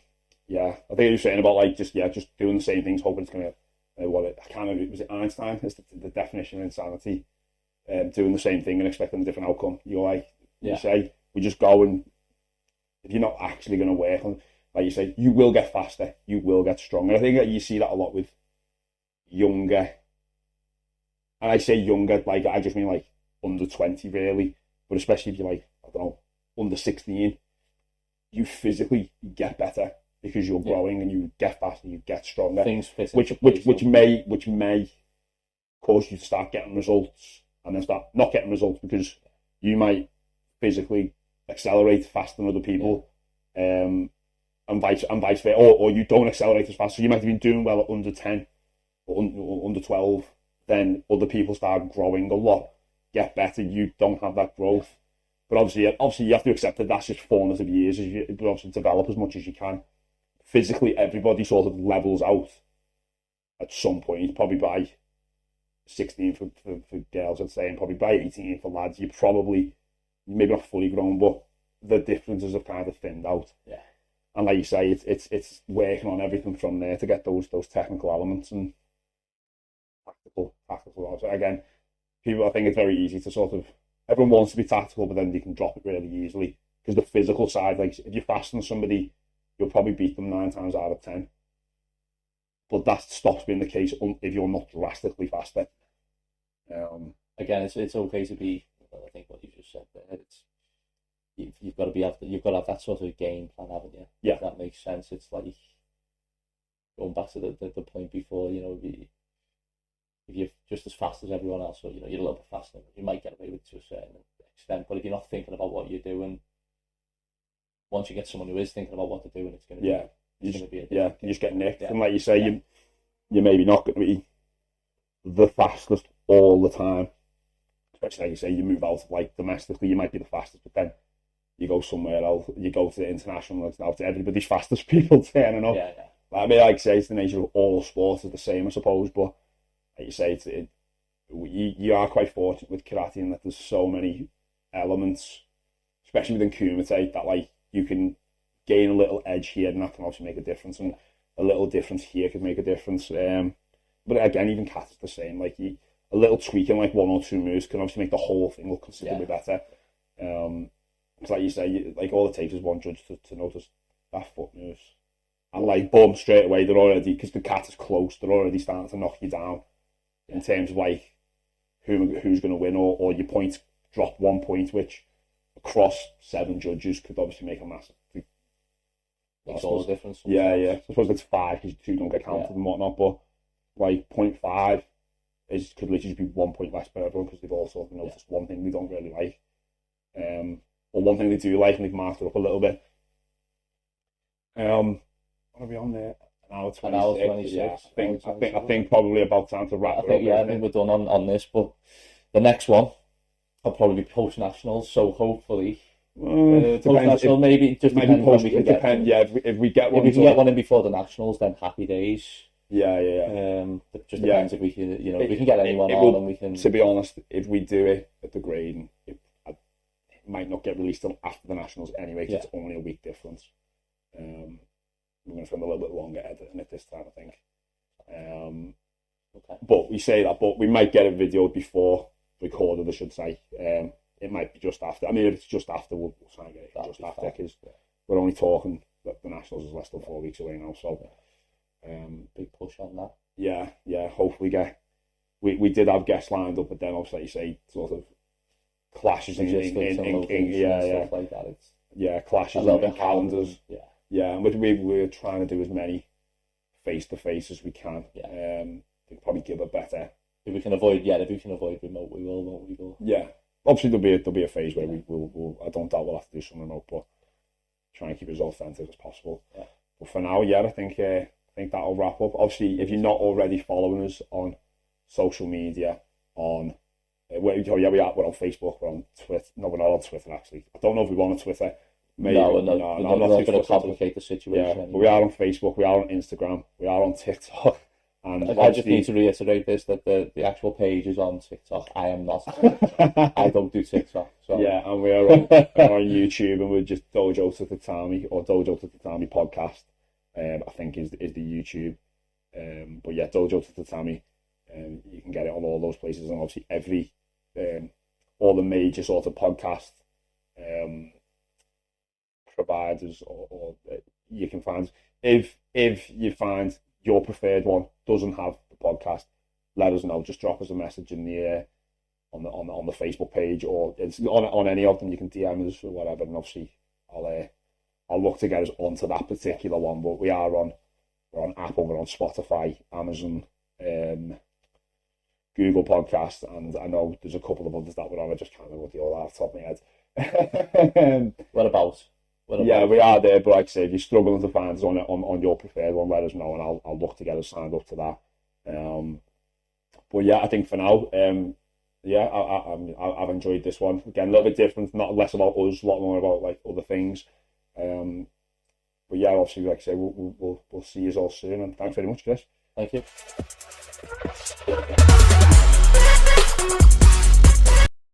think you were saying about like just doing the same things, hoping it's going to was it Einstein? It's the definition of insanity. Doing the same thing and expecting a different outcome. You say we just go, and if you're not actually going to work on, like you say, you will get faster, you will get stronger. I think that you see that a lot with younger, and I say younger, like I just mean like under 20 really. But especially if you're like, I don't know, under 16, you physically get better because you're growing and you get faster, you get stronger. Which may cause you to start getting results and then start not getting results because you might physically accelerate faster than other people, and vice versa, or you don't accelerate as fast. So you might have been doing well at under 10 or under 12. then other people start growing a lot, get better. You don't have that growth. But obviously you have to accept that that's just formative years. You obviously develop as much as you can. Physically, everybody sort of levels out at some point, probably by 16 for girls, I'd say, and probably by 18 for lads. You're probably, maybe not fully grown, but the differences have kind of thinned out. Yeah. And like you say, it's working on everything from there to get those technical elements and tactical. Again, people, I think it's very easy to sort of, everyone wants to be tactical, but then they can drop it really easily. Because the physical side, like if you're faster than somebody, you'll probably beat them 9 times out of 10. But that stops being the case if you're not drastically faster. Again, it's okay to be. I think what you just said there. You've got to have that sort of game plan, haven't you? Yeah, if that makes sense. It's like going back to the point before. You know, if you're just as fast as everyone else, or you're a little bit faster, you might get away with it to a certain extent. But if you're not thinking about what you're doing, once you get someone who is thinking about what they're doing, it's going to be. You just get nicked. And like you say, you're maybe not going to be the fastest all the time. Especially like you say, you move out like domestically, you might be the fastest, but then you go somewhere else, you go to the international, it's now to everybody's fastest people turning up. I mean, like I say, it's the nature of all sports is the same, I suppose, but like you say, you are quite fortunate with karate in that there's so many elements, especially within kumite, that like you can gain a little edge here and that can also make a difference, and a little difference here could make a difference. But again, even kata's the same. Like a little tweaking, like 1 or 2 moves, can obviously make the whole thing look considerably better. It's like you say, like all it takes is one judge to notice that foot moves, and like boom, straight away they're already, because the kata's close, they're already starting to knock you down in terms of like who's going to win, or your points drop 1 point, which across 7 judges could obviously make a massive. Makes all the difference. Yeah. I suppose it's 5 because 2 don't get counted and whatnot, but like 0.5 could literally be 1 point less per everyone because they've all sort of noticed one thing they don't really like, or one thing they do like and they've marked it up a little bit. What are we on there? An hour 26. Yeah, I think probably about time to wrap it up. I think we're done on this, but the next one will probably be post nationals. So hopefully. Post national, maybe just maybe post. It depends. Yeah, if we get one, if we can get one in before the nationals, then happy days. Yeah. It just depends if we can, if we can get anyone on, and we can. To be honest, if we do it at the grading, it might not get released till after the nationals anyway, because it's only a week difference. We're going to spend a little bit longer editing it this time, I think. Okay. But we say that, but we might get a video before recorded, I should say. It might be just after. I mean, if it's just after, we'll try and get it just after, because we're only talking that the nationals is less than 4 weeks away now. So, big push on that. Yeah. Hopefully, we did have guests lined up, but then obviously, like you say, sort of clashes in stuff like that. Clashes in calendars. Yeah, and we're trying to do as many face-to-face as we can. To probably give a better. If we can avoid remote, we will, won't we? Yeah, obviously there'll be a phase where we will. I don't doubt we'll have to do some remote, but try and keep it as authentic as possible. Yeah. But for now, I think that'll wrap up. Obviously, if you're not already following us on social media, we are. We're on Facebook. We're on Twitter. No, we're not on Twitter actually. I don't know if we want on Twitter. Maybe. No, we're not going to complicate the situation. Yeah, but we are on Facebook, we are on Instagram, we are on TikTok. And I just need to reiterate this, that the actual page is on TikTok. I am not. I don't do TikTok. So. Yeah, and we're on YouTube, and we're just Dojo to Tatami, or Dojo to Tatami podcast, I think is the YouTube. But yeah, Dojo to Tatami, you can get it on all those places, and obviously all the major sort of podcast providers, or you can find, if you find your preferred one doesn't have the podcast, let us know. Just drop us a message in the on the Facebook page, or it's on any of them. You can DM us or whatever, and obviously I'll look to get us onto that particular one. But we're on Apple, we're on Spotify, Amazon, Google Podcast, and I know there's a couple of others that we're on. I just can't remember the all off the top of my head. What about? Yeah, we are there, but like I say, if you're struggling to find us on your preferred one, let us know, and I'll look to get us signed up to that. But yeah, I think for now, yeah, I've enjoyed this one. Again, a little bit different, not less about us, a lot more about like other things. But yeah, obviously, like I say, we'll see you all soon, and thanks very much, Chris. Thank you.